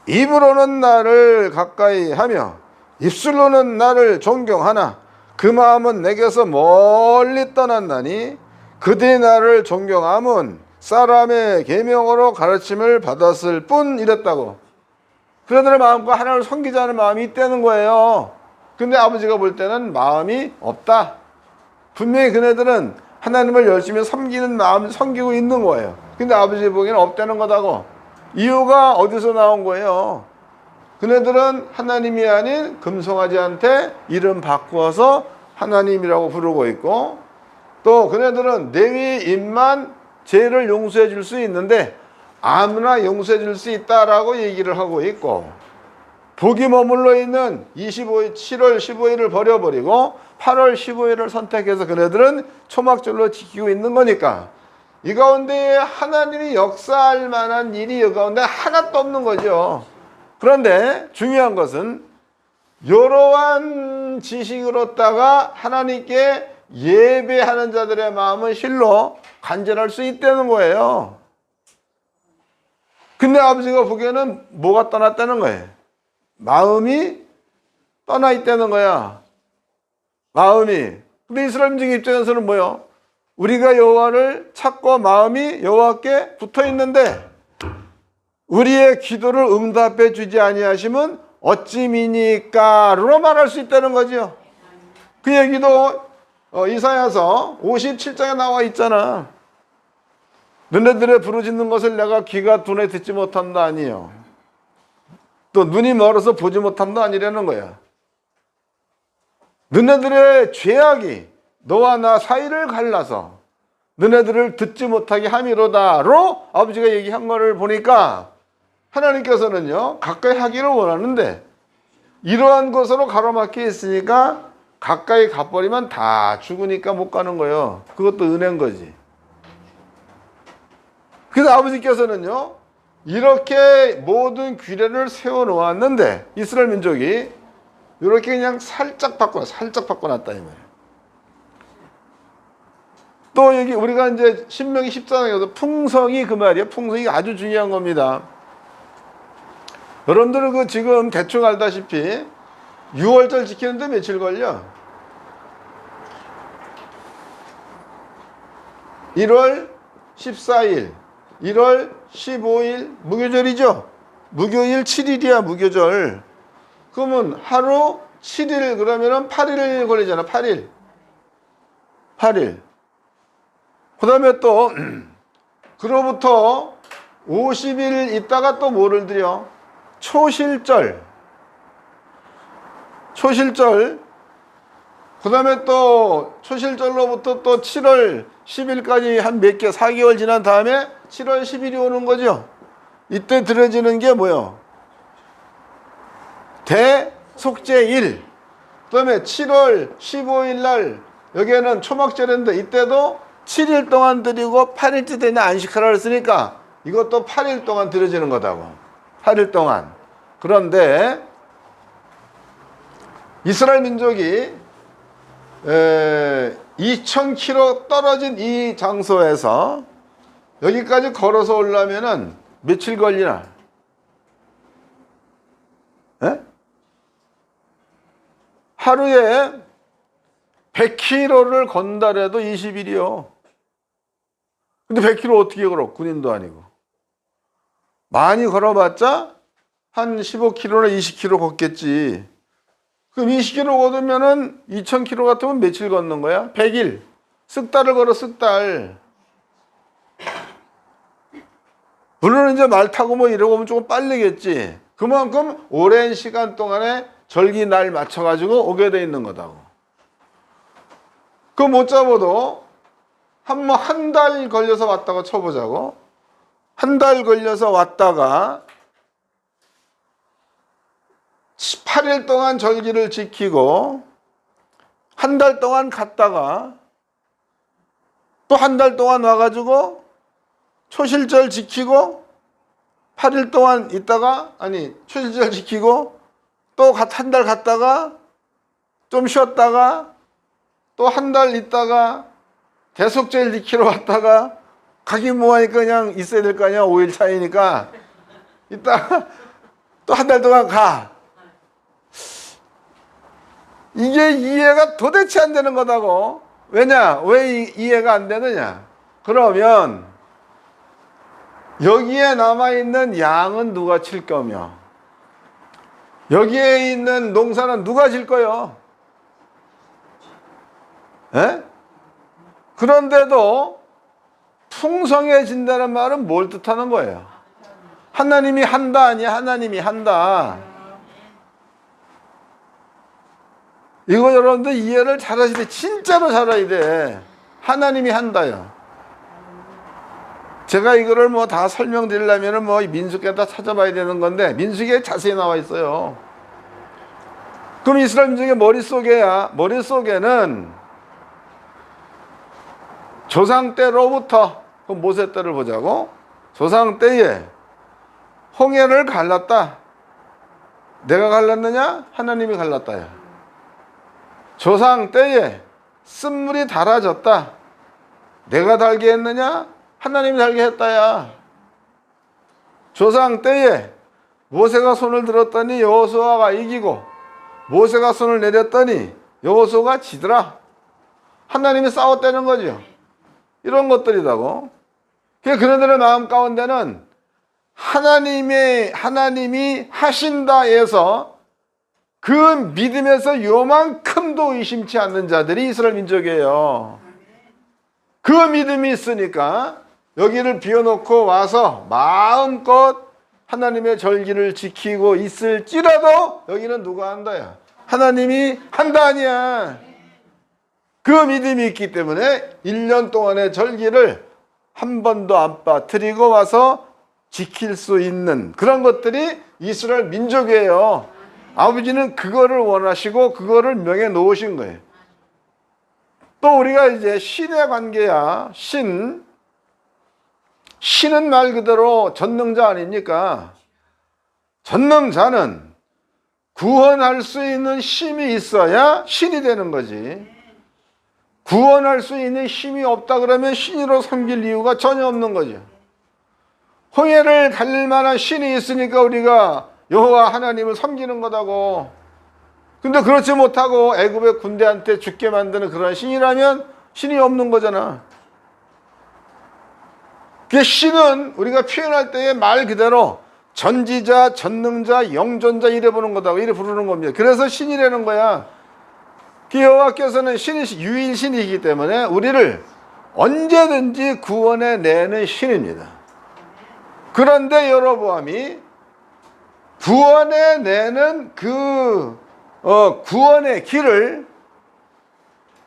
입으로는 나를 가까이 하며 입술로는 나를 존경하나 그 마음은 내게서 멀리 떠났나니 그들이 나를 존경함은 사람의 계명으로 가르침을 받았을 뿐 이랬다고. 그들의 마음과 하나님을 섬기자는 마음이 있다는 거예요. 근데 아버지가 볼 때는 마음이 없다. 분명히 그네들은 하나님을 열심히 섬기는 마음을 섬기고 있는 거예요. 근데 아버지 보기에는 없다는 거다고. 이유가 어디서 나온 거예요? 그네들은 하나님이 아닌 금송아지한테 이름 바꾸어서 하나님이라고 부르고 있고, 또 그네들은 레위인만 죄를 용서해 줄 수 있는데 아무나 용서해 줄 수 있다라고 얘기를 하고 있고, 복이 머물러 있는 7월 15일을 버려버리고 8월 15일을 선택해서 그네들은 초막절로 지키고 있는 거니까 이 가운데 하나님이 역사할 만한 일이 이 가운데 하나도 없는 거죠. 그런데 중요한 것은 이러한 지식으로다가 하나님께 예배하는 자들의 마음은 실로 간절할 수 있다는 거예요. 근데 아버지가 보기에는 뭐가 떠났다는 거예요? 마음이 떠나 있다는 거야. 마음이. 근데 이스라엘 민족 입장에서는 뭐요? 우리가 여호와를 찾고 마음이 여호와께 붙어 있는데 우리의 기도를 응답해 주지 아니하시면 어찌 미니까로 말할 수 있다는 거죠. 그 얘기도 이사야서 57장에 나와 있잖아. 너네들의 부르짖는 것을 내가 귀가 둔해 듣지 못한다 아니요. 또 눈이 멀어서 보지 못한다 아니라는 거야. 너네들의 죄악이 너와 나 사이를 갈라서 너네들을 듣지 못하게 함이로다로 아버지가 얘기한 거를 보니까 하나님께서는요 가까이 하기를 원하는데 이러한 것으로 가로막혀 있으니까 가까이 가버리면 다 죽으니까 못 가는 거예요. 그것도 은혜인 거지. 그래서 아버지께서는요 이렇게 모든 규례를 세워놓았는데 이스라엘 민족이 이렇게 그냥 살짝 바꿔놨다 이 말이에요. 또 여기 우리가 이제 신명기 14장에서 풍성이 그 말이에요. 풍성이 아주 중요한 겁니다. 여러분들은 그 지금 대충 알다시피 6월절 지키는데 며칠 걸려? 1월 14일, 1월 15일 무교절이죠. 무교일 7일이야 무교절. 그러면 하루 7일 그러면은 8일 걸리잖아. 8일. 그 다음에 또 그로부터 50일 있다가 또 뭐를 드려? 초실절. 그 다음에 또 초실절로부터 또 7월 10일까지 한 몇 개 4개월 지난 다음에 7월 10일이 오는 거죠. 이때 드려지는 게 뭐요? 대속죄일. 그 다음에 7월 15일 날 여기에는 초막절인데 이때도 7일 동안 드리고 8일째 되냐 안식하라 했으니까 이것도 8일 동안 드려지는 거다고. 8일 동안. 그런데 이스라엘 민족이 2000km 떨어진 이 장소에서 여기까지 걸어서 오려면은 며칠 걸리나? 에? 하루에 100km를 건달해도 20일이요. 근데 100km 어떻게 걸어? 군인도 아니고. 많이 걸어봤자 한 15km나 20km 걷겠지. 그럼 20km 걷으면은 2000km 같으면 며칠 걷는 거야? 100일. 쓱 달을 걸어, 쓱 달. 물론 이제 말 타고 뭐 이러고 오면 조금 빠르겠지. 그만큼 오랜 시간 동안에 절기 날 맞춰가지고 오게 돼 있는 거다고. 그거 못 잡아도 한 달 걸려서 왔다고 쳐보자고. 한 달 걸려서 왔다가 8일 동안 절기를 지키고 한 달 동안 갔다가 또 한 달 동안 와가지고 초실절 지키고 8일 동안 있다가 초실절 지키고 또 한 달 갔다가 좀 쉬었다가 또 한 달 있다가 대속죄를 지키러 왔다가 가긴 뭐하니까 그냥 있어야 될 거 아니야. 5일 차이니까 이따 또 한 달 동안 가. 이게 이해가 도대체 안 되는 거다고. 왜냐? 왜 이해가 안 되느냐? 그러면 여기에 남아있는 양은 누가 칠 거며 여기에 있는 농사는 누가 질 거요? 에? 그런데도 풍성해진다는 말은 뭘 뜻하는 거예요? 하나님이 한다 아니야? 하나님이 한다. 이거 여러분들 이해를 잘 하셔야 돼. 진짜로 잘 해야 돼. 하나님이 한다요. 제가 이거를 뭐 다 설명드리려면 뭐 민수기에다 찾아봐야 되는 건데 민수기에 자세히 나와 있어요. 그럼 이스라엘 민족의 머릿속에는 조상 때로부터, 그럼 모세 때를 보자고. 조상 때에 홍해를 갈랐다. 내가 갈랐느냐? 하나님이 갈랐다야. 조상 때에 쓴물이 달아졌다. 내가 달게 했느냐? 하나님이 달게 했다야. 조상 때에 모세가 손을 들었더니 여호수아가 이기고 모세가 손을 내렸더니 여호수아가 지더라. 하나님이 싸웠다는 거죠. 이런 것들이라고. 그들의 마음 가운데는 하나님이 하신다 해서 그 믿음에서 요만큼도 의심치 않는 자들이 이스라엘 민족이에요. 그 믿음이 있으니까 여기를 비워놓고 와서 마음껏 하나님의 절기를 지키고 있을지라도 여기는 누가 한다야? 하나님이 한다 아니야. 그 믿음이 있기 때문에 1년 동안의 절기를 한 번도 안 빠뜨리고 와서 지킬 수 있는 그런 것들이 이스라엘 민족이에요. 아버지는 그거를 원하시고 그거를 명해 놓으신 거예요. 또 우리가 이제 신의 관계야. 신은 말 그대로 전능자 아닙니까? 전능자는 구원할 수 있는 힘이 있어야 신이 되는 거지. 구원할 수 있는 힘이 없다 그러면 신으로 섬길 이유가 전혀 없는 거죠. 홍해를 갈릴 만한 신이 있으니까 우리가 여호와 하나님을 섬기는 거다고. 근데 그렇지 못하고 애굽의 군대한테 죽게 만드는 그런 신이라면 신이 없는 거잖아. 그 신은 우리가 표현할 때에 말 그대로 전지자, 전능자, 영존자 이래 보는 거다고. 이래 부르는 겁니다. 그래서 신이라는 거야. 여호와께서는 유일신이기 때문에 우리를 언제든지 구원해 내는 신입니다. 그런데 여로보암이 구원해 내는 그 구원의 길을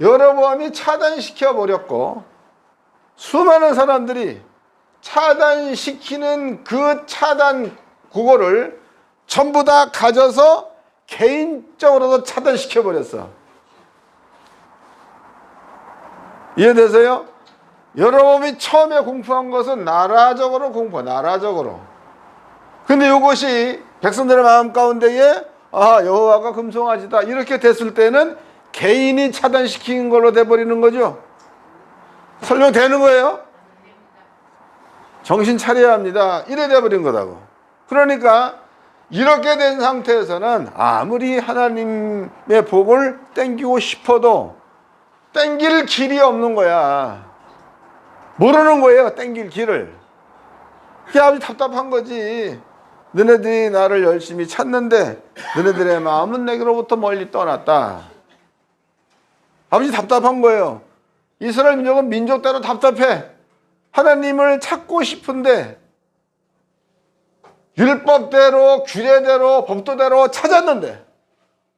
여로보암이 차단시켜 버렸고 수많은 사람들이 차단시키는 그 차단 그거를 전부 다 가져서 개인적으로도 차단시켜 버렸어. 이해되세요? 여러분이 처음에 공포한 것은 나라적으로 나라적으로. 근데 이것이 백성들의 마음 가운데에 여호와가 금송아지다 이렇게 됐을 때는 개인이 차단시킨 걸로 돼버리는 거죠. 설명되는 거예요? 정신 차려야 합니다. 이래 돼버린 거다고. 그러니까 이렇게 된 상태에서는 아무리 하나님의 복을 땡기고 싶어도 땡길 길이 없는 거야. 모르는 거예요. 땡길 길을. 그게 아주 답답한 거지. 너네들이 나를 열심히 찾는데 너네들의 마음은 내게로부터 멀리 떠났다. 아버지 답답한 거예요. 이스라엘 민족은 민족대로 답답해. 하나님을 찾고 싶은데 율법대로 규례대로 법도대로 찾았는데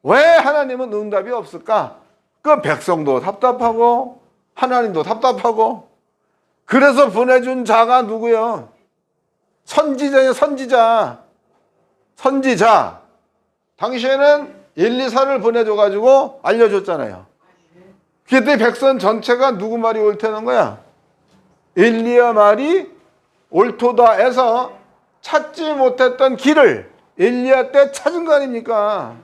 왜 하나님은 응답이 없을까? 그 백성도 답답하고 하나님도 답답하고. 그래서 보내준 자가 누구예요? 선지자예요. 선지자. 당시에는 엘리사를 보내줘가지고 알려줬잖아요. 그때 백성 전체가 누구 말이 옳다는 거야? 엘리야 말이 옳도다 해서 찾지 못했던 길을 엘리야 때 찾은 거 아닙니까?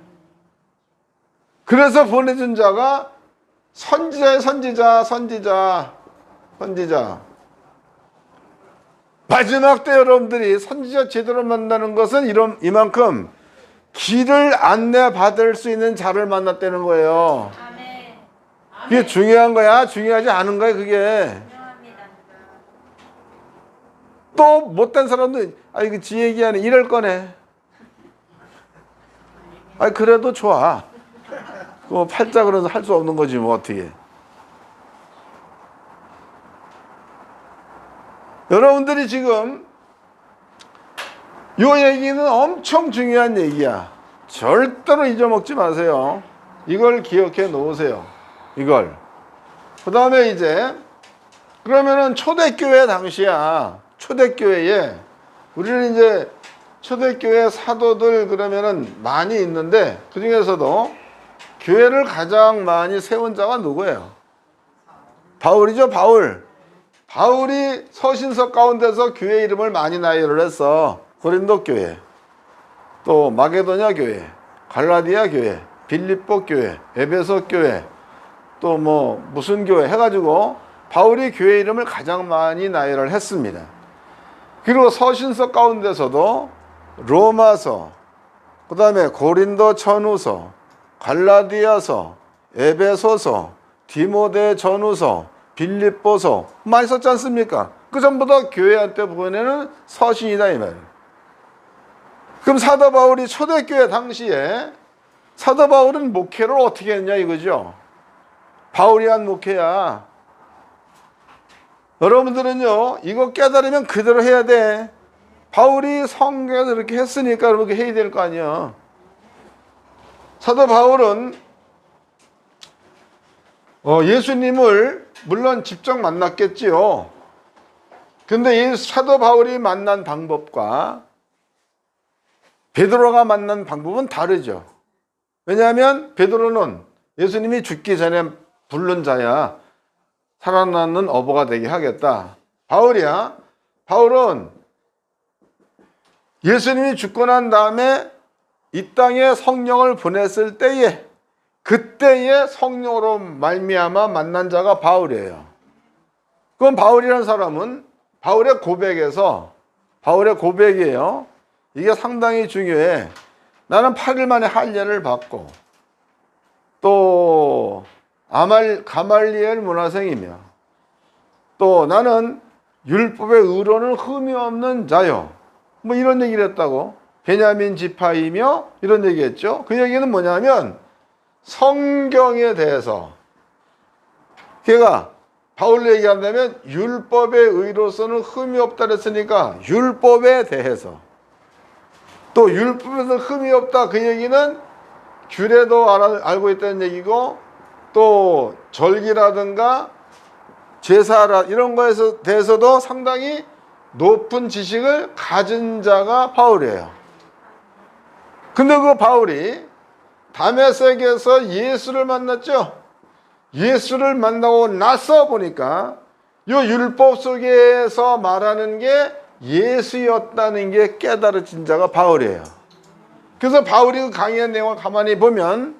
그래서 보내준 자가 선지자. 선지자. 마지막 때 여러분들이 선지자 제대로 만나는 것은 이만큼 길을 안내받을 수 있는 자를 만났다는 거예요. 그게 중요한 거야? 중요하지 않은 거야 그게? 또 못된 사람도 이거 지 얘기하네 이럴 거네. 그래도 좋아. 뭐 팔짝으로는 할 수 없는 거지 뭐 어떻게. 여러분들이 지금 요 얘기는 엄청 중요한 얘기야. 절대로 잊어먹지 마세요. 이걸 기억해 놓으세요. 이걸. 그 다음에 이제 그러면은 초대교회 당시야. 초대교회에 우리는 이제 초대교회 사도들 그러면은 많이 있는데 그 중에서도 교회를 가장 많이 세운 자가 누구예요? 바울이죠. 바울이 서신서 가운데서 교회 이름을 많이 나열을 했어. 고린도 교회, 또 마게도냐 교회, 갈라디아 교회, 빌립보 교회, 에베소 교회, 또 뭐 무슨 교회 해가지고 바울이 교회 이름을 가장 많이 나열을 했습니다. 그리고 서신서 가운데서도 로마서, 그 다음에 고린도 전후서, 갈라디아서, 에베소서, 디모데 전후서, 빌립보서 많이 썼지 않습니까? 그 전부 다 교회한테 보내는 서신이다 이 말이에요. 그럼 사도 바울이 초대교회 당시에 사도 바울은 목회를 어떻게 했냐 이거죠. 바울이 한 목회야. 여러분들은요 이거 깨달으면 그대로 해야 돼. 바울이 성경에서 이렇게 했으니까 그렇게 해야 될 거 아니야. 사도 바울은 예수님을 물론 직접 만났겠지요. 근데 이 사도 바울이 만난 방법과 베드로가 만난 방법은 다르죠. 왜냐하면 베드로는 예수님이 죽기 전에 부른 자야. 살아나는 어부가 되게 하겠다. 바울이야. 바울은 예수님이 죽고 난 다음에 이 땅에 성령을 보냈을 때에 그때의 성령으로 말미암아 만난 자가 바울이에요. 그럼 바울이라는 사람은 바울의 고백이에요. 이게 상당히 중요해. 나는 8일 만에 할례를 받고 또 가말리엘 문화생이며 또 나는 율법의 의로는 흠이 없는 자요. 뭐 이런 얘기를 했다고. 베냐민 지파이며 이런 얘기했죠. 그 얘기는 뭐냐면 성경에 대해서 걔가 바울로 얘기한다면 율법의 의로서는 흠이 없다 그랬으니까 율법에 대해서 또 율법에서 흠이 없다 그 얘기는 규례도 알고 있다는 얘기고 또 절기라든가 제사라 이런 거에 대해서도 상당히 높은 지식을 가진 자가 바울이에요. 근데 그 바울이 다메섹에서 예수를 만났죠. 예수를 만나고 나서 보니까 이 율법 속에서 말하는 게 예수였다는 게 깨달아진 자가 바울이에요. 그래서 바울이 그 강의한 내용을 가만히 보면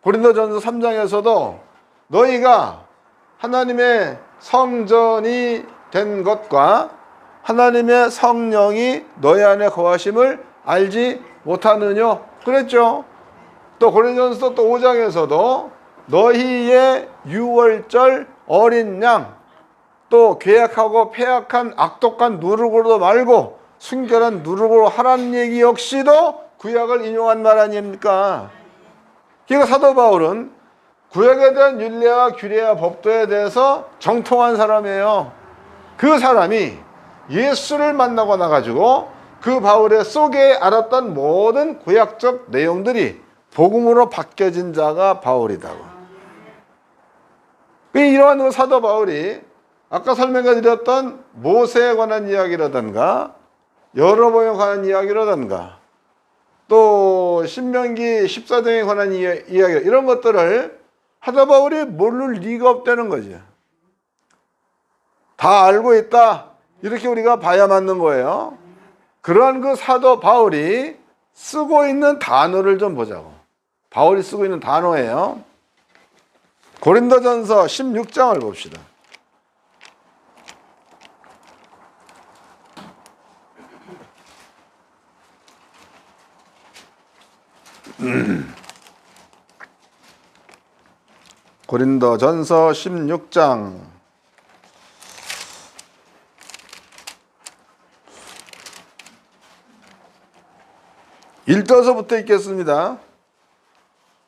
고린도전서 3장에서도 너희가 하나님의 성전이 된 것과 하나님의 성령이 너희 안에 거하심을 알지 못하느냐 그랬죠. 또 고린도전서 또 5장에서도 너희의 유월절 어린 양 또 괴악하고 패악한 악독한 누룩으로도 말고 순결한 누룩으로 하라는 얘기 역시도 구약을 인용한 말 아닙니까? 그러니까 사도 바울은 구약에 대한 율례와 규례와 법도에 대해서 정통한 사람이에요. 그 사람이 예수를 만나고 나가지고 그 바울의 속에 알았던 모든 구약적 내용들이 복음으로 바뀌어진 자가 바울이다고. 이러한 사도 바울이 아까 설명해 드렸던 모세에 관한 이야기라든가 여로보암에 관한 이야기라든가 또 신명기 14장에 관한 이야기 이런 것들을 사도 바울이 모를 리가 없다는 거죠. 다 알고 있다 이렇게 우리가 봐야 맞는 거예요. 그러한 그 사도 바울이 쓰고 있는 단어를 좀 보자고. 바울이 쓰고 있는 단어예요. 고린도전서 16장을 봅시다. 고린도전서 16장 1절서부터 읽겠습니다.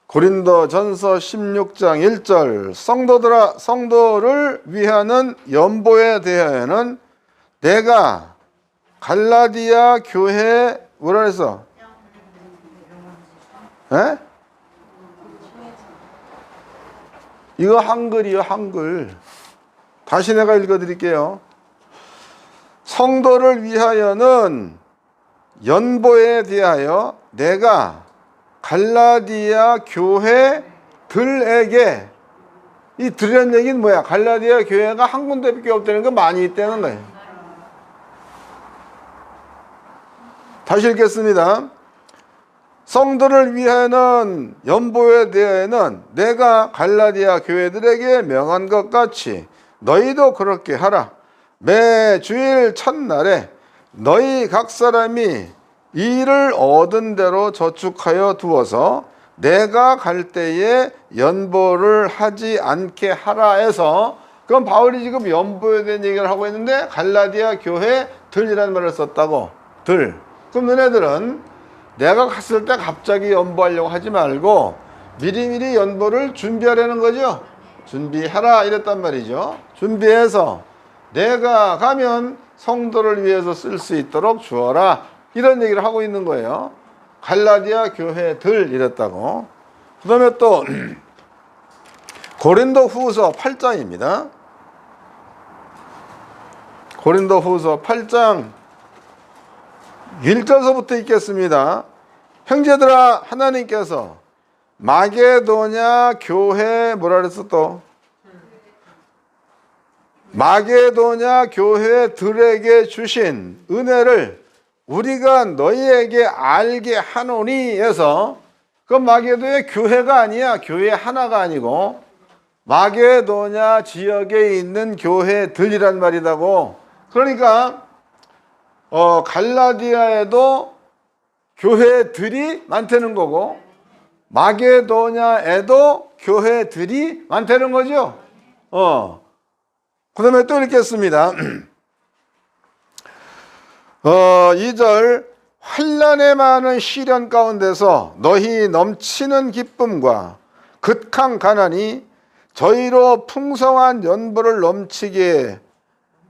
고린도전서 16장 1절 성도들아 성도를 위하는 연보에 대하여는 내가 갈라디아 교회에 뭐라 했어? 에? 이거 한글이요, 한글. 다시 내가 읽어드릴게요. 성도를 위하여는 연보에 대하여 내가 갈라디아 교회들에게, 이 들이란 얘기는 뭐야? 갈라디아 교회가 한 군데밖에 없다는 거 많이 있다는 거예요. 다시 읽겠습니다. 성도를 위하여는 연보에 대하여는 내가 갈라디아 교회들에게 명한 것 같이 너희도 그렇게 하라. 매 주일 첫날에 너희 각 사람이 일을 얻은 대로 저축하여 두어서 내가 갈 때에 연보를 하지 않게 하라 해서, 그럼 바울이 지금 연보에 대한 얘기를 하고 있는데 갈라디아 교회들이라는 말을 썼다고. 들. 그럼 너네들은 내가 갔을 때 갑자기 연보하려고 하지 말고 미리미리 연보를 준비하라는 거죠. 준비하라 이랬단 말이죠. 준비해서 내가 가면 성도를 위해서 쓸 수 있도록 주어라, 이런 얘기를 하고 있는 거예요. 갈라디아 교회들 이랬다고. 그 다음에 또 고린도 후서 8장입니다. 고린도 후서 8장 1절서부터 읽겠습니다. 형제들아 하나님께서 마게도냐 교회 뭐라 그랬어 또? 마게도냐 교회들에게 주신 은혜를 우리가 너희에게 알게 하노니 해서, 그 마게도의 교회가 아니야. 교회 하나가 아니고 마게도냐 지역에 있는 교회들이란 말이라고. 그러니까 갈라디아에도 교회들이 많다는 거고 마게도냐에도 교회들이 많다는 거죠. 그 다음에 또 읽겠습니다. 2절 환난에 많은 시련 가운데서 너희 넘치는 기쁨과 극한 가난이 저희로 풍성한 연보를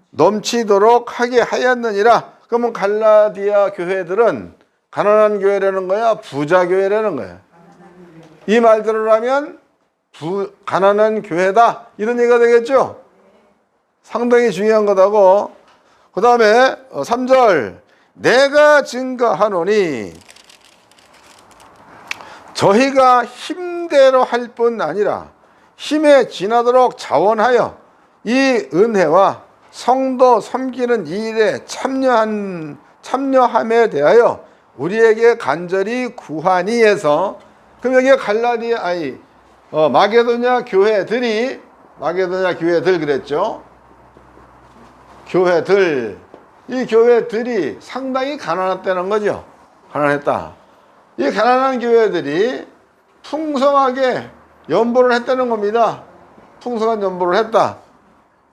넘치도록 하게 하였느니라. 그러면 갈라디아 교회들은 가난한 교회라는 거야, 부자 교회라는 거야? 이 말대로 하면 가난한 교회다 이런 얘기가 되겠죠. 상당히 중요한 거다고. 그 다음에 3절 내가 증거하노니 저희가 힘대로 할 뿐 아니라 힘에 지나도록 자원하여 이 은혜와 성도 섬기는 일에 참여함에 대하여 우리에게 간절히 구하니 해서, 그럼 여기에 마게도냐 교회들 그랬죠. 교회들, 이 교회들이 상당히 가난했다는 거죠. 가난했다. 이 가난한 교회들이 풍성하게 연보를 했다는 겁니다. 풍성한 연보를 했다.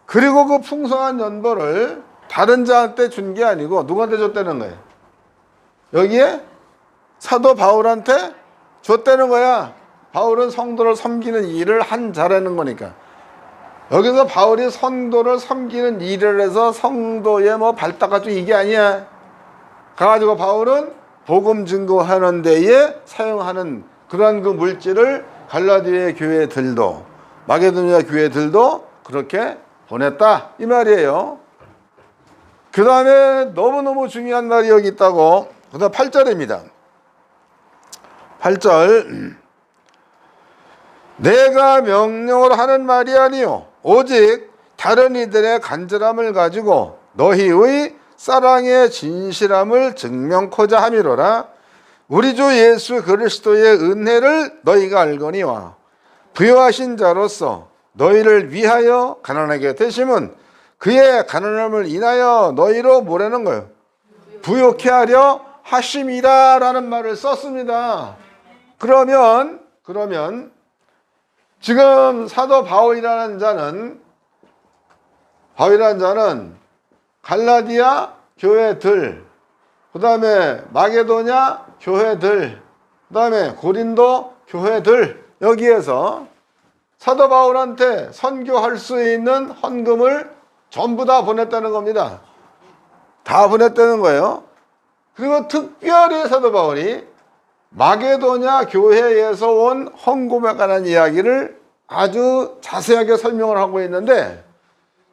그리고 그 풍성한 연보를 다른 자한테 준 게 아니고 누구한테 줬다는 거예요? 여기에 사도 바울한테 줬다는 거야. 바울은 성도를 섬기는 일을 한 자라는 거니까. 여기서 바울이 성도를 섬기는 일을 해서 성도의 발 닦아주고 이게 아니야. 가가지고 바울은 복음 증거하는 데에 사용하는 그러한 그 물질을 갈라디아 교회들도 마게도냐 교회들도 그렇게 보냈다 이 말이에요. 그 다음에 너무너무 중요한 말이 여기 있다고. 그 다음 8절입니다. 8절 내가 명령으로 하는 말이 아니요 오직 다른 이들의 간절함을 가지고 너희의 사랑의 진실함을 증명코자 함이로라. 우리 주 예수 그리스도의 은혜를 너희가 알거니와 부요하신 자로서 너희를 위하여 가난하게 되심은 그의 가난함을 인하여 너희로 뭐라는 거예요? 부요케 하려 하심이라 라는 말을 썼습니다. 그러면 지금 사도 바울이라는 자는 갈라디아 교회들, 그 다음에 마게도냐 교회들, 그 다음에 고린도 교회들, 여기에서 사도 바울한테 선교할 수 있는 헌금을 전부 다 보냈다는 겁니다. 다 보냈다는 거예요. 그리고 특별히 사도 바울이 마게도냐 교회에서 온 헌금에 관한 이야기를 아주 자세하게 설명을 하고 있는데,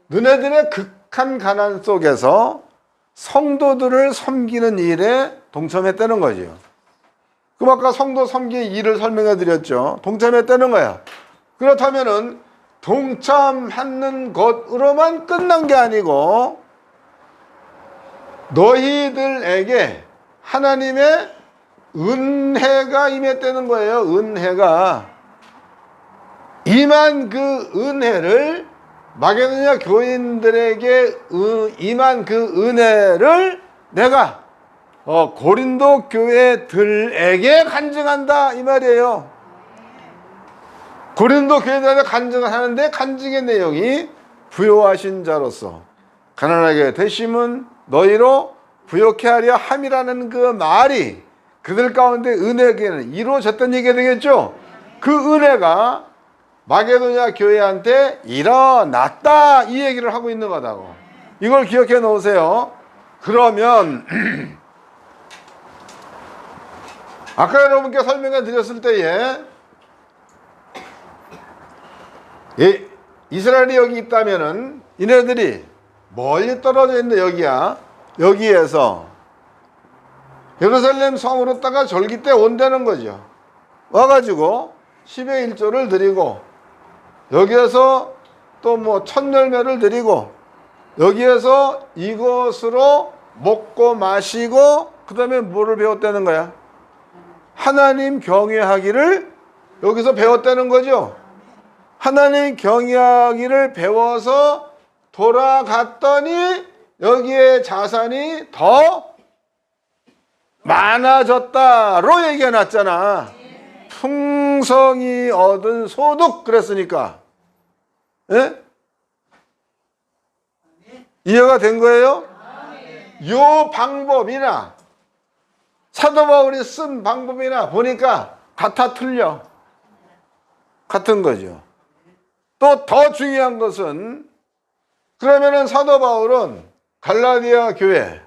너네들의 극한 가난 속에서 성도들을 섬기는 일에 동참했다는 거죠. 그럼 아까 성도 섬기는 일을 설명해 드렸죠. 동참했다는 거야. 그렇다면은 동참하는 것으로만 끝난 게 아니고, 너희들에게 하나님의 은혜가 임했다는 거예요. 은혜가 임한 그 은혜를, 마게도냐 교인들에게 임한 그 은혜를 내가 고린도 교회들에게 간증한다, 이 말이에요. 고린도 교회들한테 간증을 하는데, 간증의 내용이 부요하신 자로서 가난하게 되심은 너희로 부요케 하려 함이라는 그 말이 그들 가운데 은혜에게는 이루어졌던 얘기가 되겠죠. 그 은혜가 마게도냐 교회한테 일어났다, 이 얘기를 하고 있는 거다고. 이걸 기억해 놓으세요. 그러면 아까 여러분께 설명해 드렸을 때에 이스라엘이 여기 있다면은 이네들이 멀리 떨어져 있는데 여기에서 예루살렘 성으로다가 절기 때 온다는 거죠. 와가지고 10의 1조를 드리고, 여기에서 또 뭐 첫열매를 드리고, 여기에서 이것으로 먹고 마시고, 그 다음에 뭐를 배웠다는 거야? 하나님 경외하기를 여기서 배웠다는 거죠. 하나님 경외하기를 배워서 돌아갔더니 여기에 자산이 더 많아졌다로 얘기가 났잖아. 풍성히 얻은 소득, 그랬으니까. 예? 이해가 된 거예요? 요 방법이나 사도 바울이 쓴 방법이나 보니까 같아 틀려. 같은 거죠. 또 더 중요한 것은, 그러면은 사도 바울은 갈라디아 교회,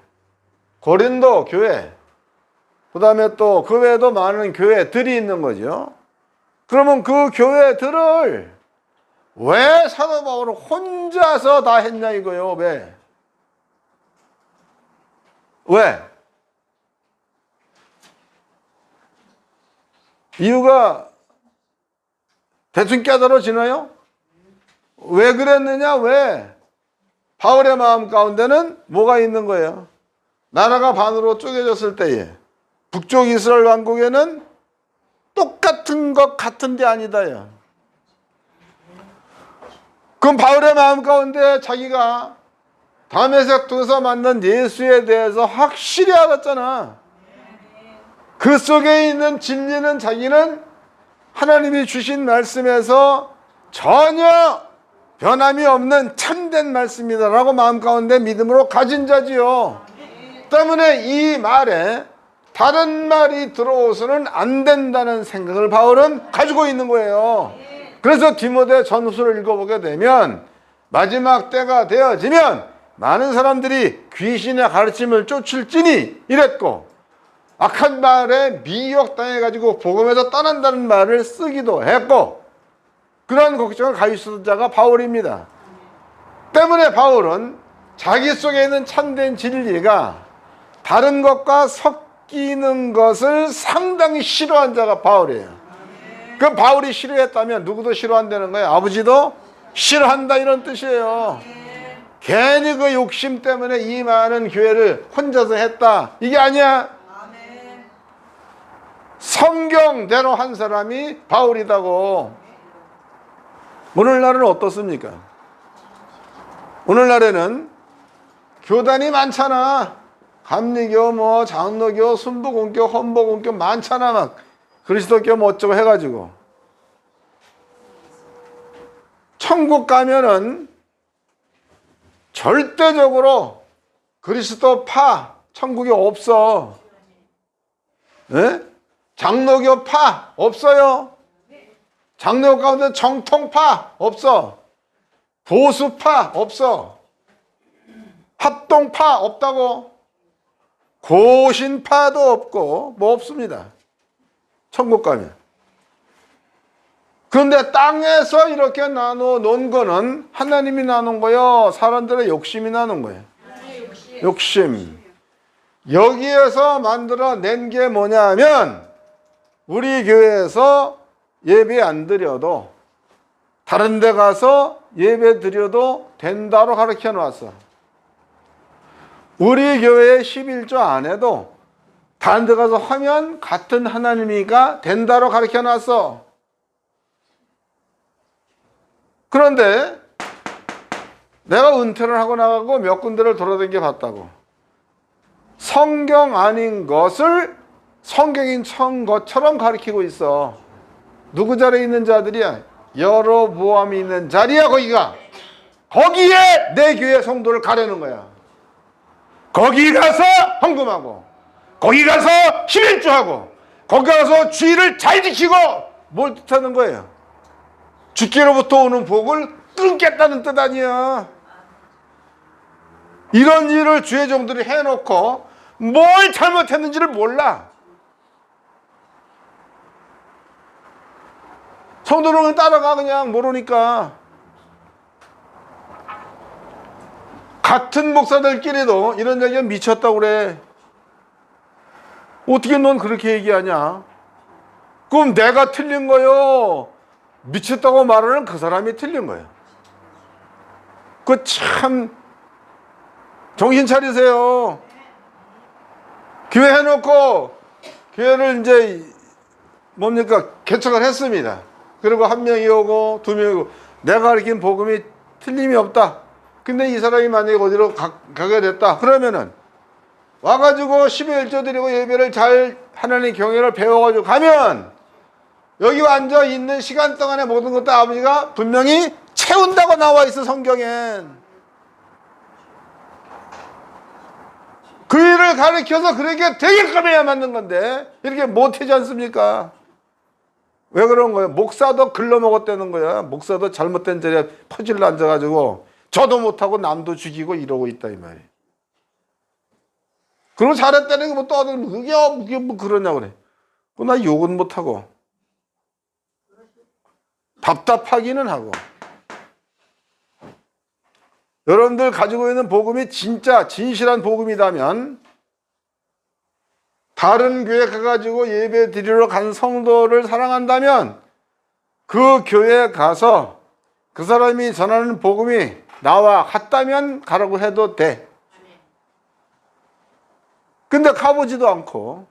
고린도 교회, 그 다음에 또 그 외에도 많은 교회들이 있는 거죠. 그러면 그 교회들을 왜 사도 바울은 혼자서 다 했냐 이거요. 왜? 이유가 대충 깨달아지나요? 왜 그랬느냐? 왜? 바울의 마음 가운데는 뭐가 있는 거예요? 나라가 반으로 쪼개졌을 때에 북쪽 이스라엘 왕국에는 똑같은 것 같은데 아니다요. 그럼 바울의 마음 가운데 자기가 다메섹 통해서 만난 예수에 대해서 확실히 알았잖아. 그 속에 있는 진리는 자기는 하나님이 주신 말씀에서 전혀 변함이 없는 참된 말씀이다라고 마음 가운데 믿음으로 가진 자지요. 때문에 이 말에 다른 말이 들어오서는 안 된다는 생각을 바울은 가지고 있는 거예요. 그래서 디모데 전후서를 읽어보게 되면 마지막 때가 되어지면 많은 사람들이 귀신의 가르침을 쫓을지니 이랬고, 악한 말에 미혹당해가지고 복음에서 떠난다는 말을 쓰기도 했고, 그런 걱정을 가지고 있었던 자가 바울입니다. 때문에 바울은 자기 속에 있는 참된 진리가 다른 것과 섞이는 것을 상당히 싫어한 자가 바울이에요. 그럼 바울이 싫어했다면 누구도 싫어한다는 거예요. 아버지도 싫어한다, 이런 뜻이에요. 괜히 그 욕심 때문에 이 많은 교회를 혼자서 했다, 이게 아니야. 성경대로 한 사람이 바울이다고. 오늘날은 어떻습니까? 오늘날에는 교단이 많잖아. 감리교, 뭐 장로교, 순복음교, 헌복음교 많잖아. 막 그리스도께 뭐 어쩌고 해가지고 천국 가면은 절대적으로 그리스도파 천국에 없어. 네? 장로교파 없어요. 장로 가운데 정통파 없어. 보수파 없어. 합동파 없다고. 고신파도 없고 뭐 없습니다. 천국 가면. 그런데 땅에서 이렇게 나눠 놓은 거는 하나님이 나눈 거요, 사람들의 욕심이 나눈 거예요. 욕심. 여기에서 만들어낸 게 뭐냐면 우리 교회에서 예배 안 드려도 다른 데 가서 예배 드려도 된다로 가르쳐 놨어. 우리 교회에 11조 안 해도 다른 데 가서 하면 같은 하나님이가 된다로 가르쳐 놨어. 그런데 내가 은퇴를 하고 나가고 몇 군데를 돌아다녀 봤다고. 성경 아닌 것을 성경인 것처럼 가르치고 있어. 누구 자리에 있는 자들이야? 여로보암이 있는 자리야. 거기에 내 교회 성도를 가려는 거야. 거기 가서 헌금하고, 거기 가서 11조하고, 거기 가서 주의를 잘 지키고. 뭘 뜻하는 거예요? 주께로부터 오는 복을 끊겠다는 뜻 아니야. 이런 일을 주의 종들이 해놓고 뭘 잘못했는지를 몰라. 성도는 따라가. 그냥 모르니까. 같은 목사들끼리도 이런 얘기가 미쳤다고 그래. 어떻게 넌 그렇게 얘기하냐? 그럼 내가 틀린 거요, 미쳤다고 말하는 그 사람이 틀린 거예요. 그 참 정신 차리세요. 교회 해놓고 교회를 이제 뭡니까 개척을 했습니다. 그리고 한 명이 오고 두 명이 오고 내가 가르친 복음이 틀림이 없다. 근데 이 사람이 만약에 어디로 가게 됐다 그러면은 와가지고 11조 드리고 예배를 잘 하나님 경외를 배워가지고 가면 여기 앉아 있는 시간 동안에 모든 것도 아버지가 분명히 채운다고 나와 있어, 성경엔. 그 일을 가르쳐서 그렇게 되게끔 해야 맞는 건데 이렇게 못하지 않습니까? 왜 그런 거예요? 목사도 글러먹었다는 거야. 목사도 잘못된 자리에 퍼질러 앉아가지고 저도 못하고 남도 죽이고 이러고 있다 이 말이에요. 그리고 잘했다는 게 뭐 떠드는 그게 뭐 그러냐고 그래. 나 욕은 못하고 답답하기는 하고. 여러분들 가지고 있는 복음이 진짜 진실한 복음이라면 다른 교회 가가지고 예배 드리러 간 성도를 사랑한다면 그 교회에 가서 그 사람이 전하는 복음이 나와 같다면 가라고 해도 돼. 근데 가보지도 않고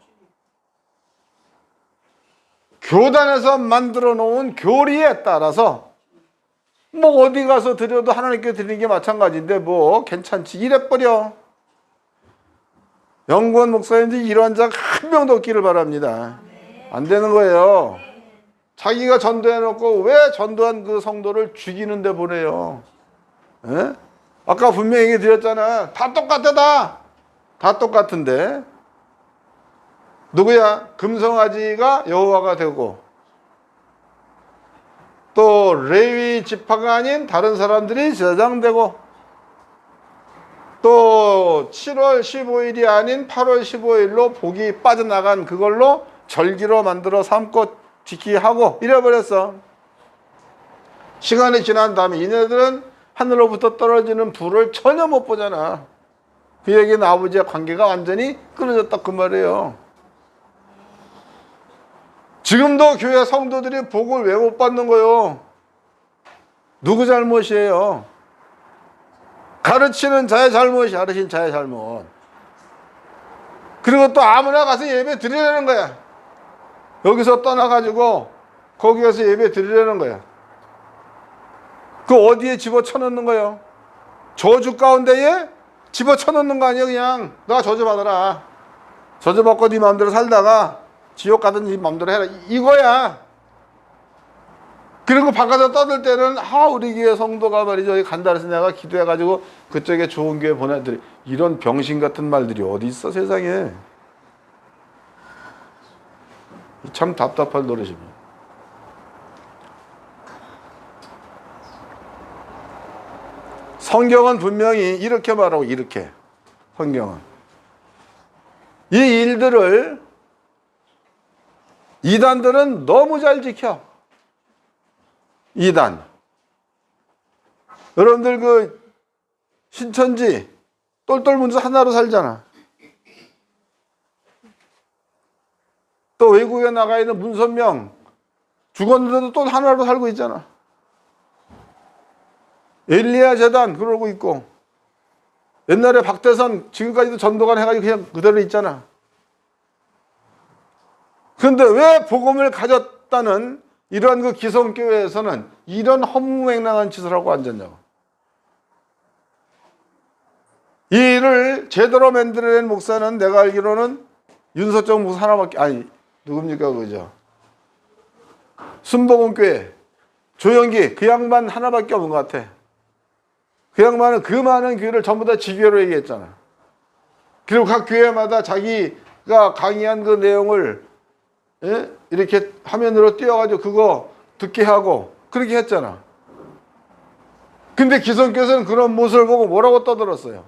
교단에서 만들어 놓은 교리에 따라서 뭐 어디 가서 드려도 하나님께 드리는 게 마찬가지인데 뭐 괜찮지 이래버려. 영권 목사님들 이러한 자가 한 명도 없기를 바랍니다. 안 되는 거예요. 자기가 전도해놓고 왜 전도한 그 성도를 죽이는데 보내요? 에? 아까 분명히 얘기 드렸잖아. 다 똑같아. 다 똑같은데 누구야? 금송아지가 여호와가 되고 또 레위 지파가 아닌 다른 사람들이 제사장되고 또 7월 15일이 아닌 8월 15일로 복이 빠져나간 그걸로 절기로 만들어 삼고 지키게 하고 이래버렸어. 시간이 지난 다음에 이네들은 하늘로부터 떨어지는 불을 전혀 못 보잖아. 그 얘기는 아버지와 관계가 완전히 끊어졌다 그 말이에요. 지금도 교회 성도들이 복을 왜 못 받는 거요? 누구 잘못이에요? 가르치는 자의 잘못이 가르친 자의 잘못. 그리고 또 아무나 가서 예배 드리려는 거야. 여기서 떠나가지고 거기 가서 예배 드리려는 거야. 그 어디에 집어쳐넣는 거예요? 저주 가운데에 집어쳐넣는 거 아니야. 그냥 너가 저주받아라. 저주받고 네 마음대로 살다가 지옥 가든지 마음대로 해라. 이거야. 그리고 바깥에 떠들 때는 우리 교회 성도가 말이죠 여기 간다 그래서 내가 기도해가지고 그쪽에 좋은 교회 보내드리. 이런 병신 같은 말들이 어디 있어 세상에. 참 답답할 노릇입니다. 성경은 분명히 이렇게 말하고 이렇게 성경은 이 일들을 이단들은 너무 잘 지켜. 이단. 여러분들 그 신천지 똘똘문서 하나로 살잖아. 또 외국에 나가 있는 문선명 죽었는데도 또 하나로 살고 있잖아. 엘리야 재단 그러고 있고 옛날에 박대선 지금까지도 전도관 해가지고 그냥 그대로 있잖아. 그런데 왜 복음을 가졌다는 이러한 그 기성교회에서는 이런 허무맹랑한 짓을 하고 앉았냐고. 이 일을 제대로 만들어낸 목사는 내가 알기로는 윤서정 목사 하나밖에 누굽니까 그죠? 순복음교회 조영기 그 양반 하나밖에 없는 것 같아. 그 양반은 그 많은 교회를 전부 다 지교로 얘기했잖아. 그리고 각 교회마다 자기가 강의한 그 내용을 이렇게 화면으로 띄워가지고 그거 듣게 하고 그렇게 했잖아. 근데 기성교회에서는 그런 모습을 보고 뭐라고 떠들었어요?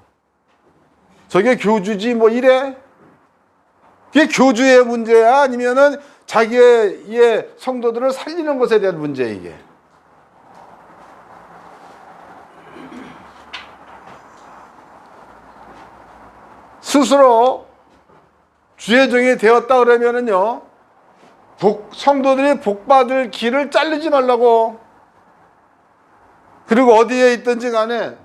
저게 교주지 뭐 이래? 그게 교주의 문제야? 아니면은 자기의 성도들을 살리는 것에 대한 문제야 이게. 스스로 주의 종이 되었다 그러면은요 성도들이 복받을 길을 자르지 말라고. 그리고 어디에 있든지 간에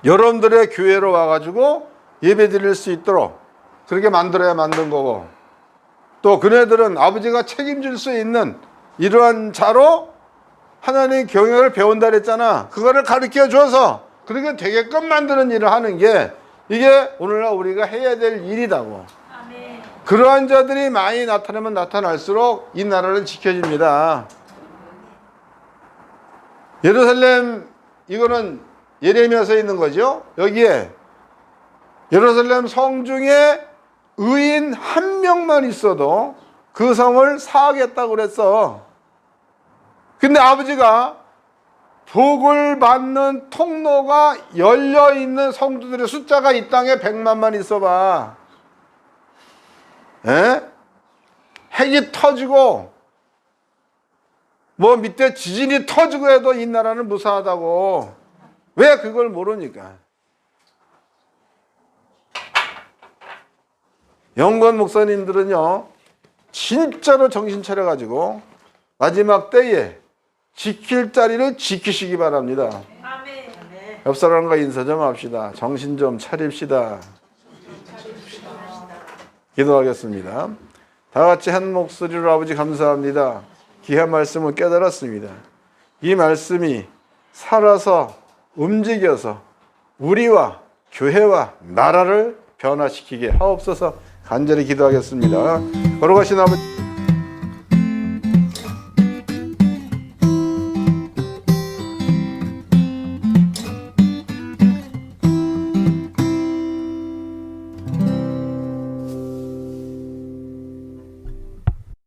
여러분들의 교회로 와가지고 예배 드릴 수 있도록 그렇게 만들어야 만든 거고, 또 그네들은 아버지가 책임질 수 있는 이러한 자로 하나님의 경영을 배운다 그랬잖아. 그거를 가르쳐 줘서 그렇게 되게끔 만드는 일을 하는 게 이게 오늘날 우리가 해야 될 일이라고. 아멘. 그러한 자들이 많이 나타나면 나타날수록 이 나라는 지켜집니다. 예루살렘 이거는 예레미야서에 있는 거죠. 여기에 예루살렘 성 중에 의인 한 명만 있어도 그 성을 사하겠다고 그랬어. 근데 아버지가 복을 받는 통로가 열려있는 성도들의 숫자가 이 땅에 100만만 있어봐. 핵이 터지고 뭐 밑에 지진이 터지고 해도 이 나라는 무사하다고. 왜 그걸 모르니까. 영건 목사님들은요 진짜로 정신 차려가지고 마지막 때에 지킬 자리를 지키시기 바랍니다. 아멘. 옆 사람과 인사 좀 합시다. 정신 좀 차립시다. 기도하겠습니다. 다 같이 한 목소리로 아버지 감사합니다. 귀한 말씀을 깨달았습니다. 이 말씀이 살아서 움직여서 우리와 교회와 나라를 변화시키게 하옵소서. 간절히 기도하겠습니다. 걸어가신 아버지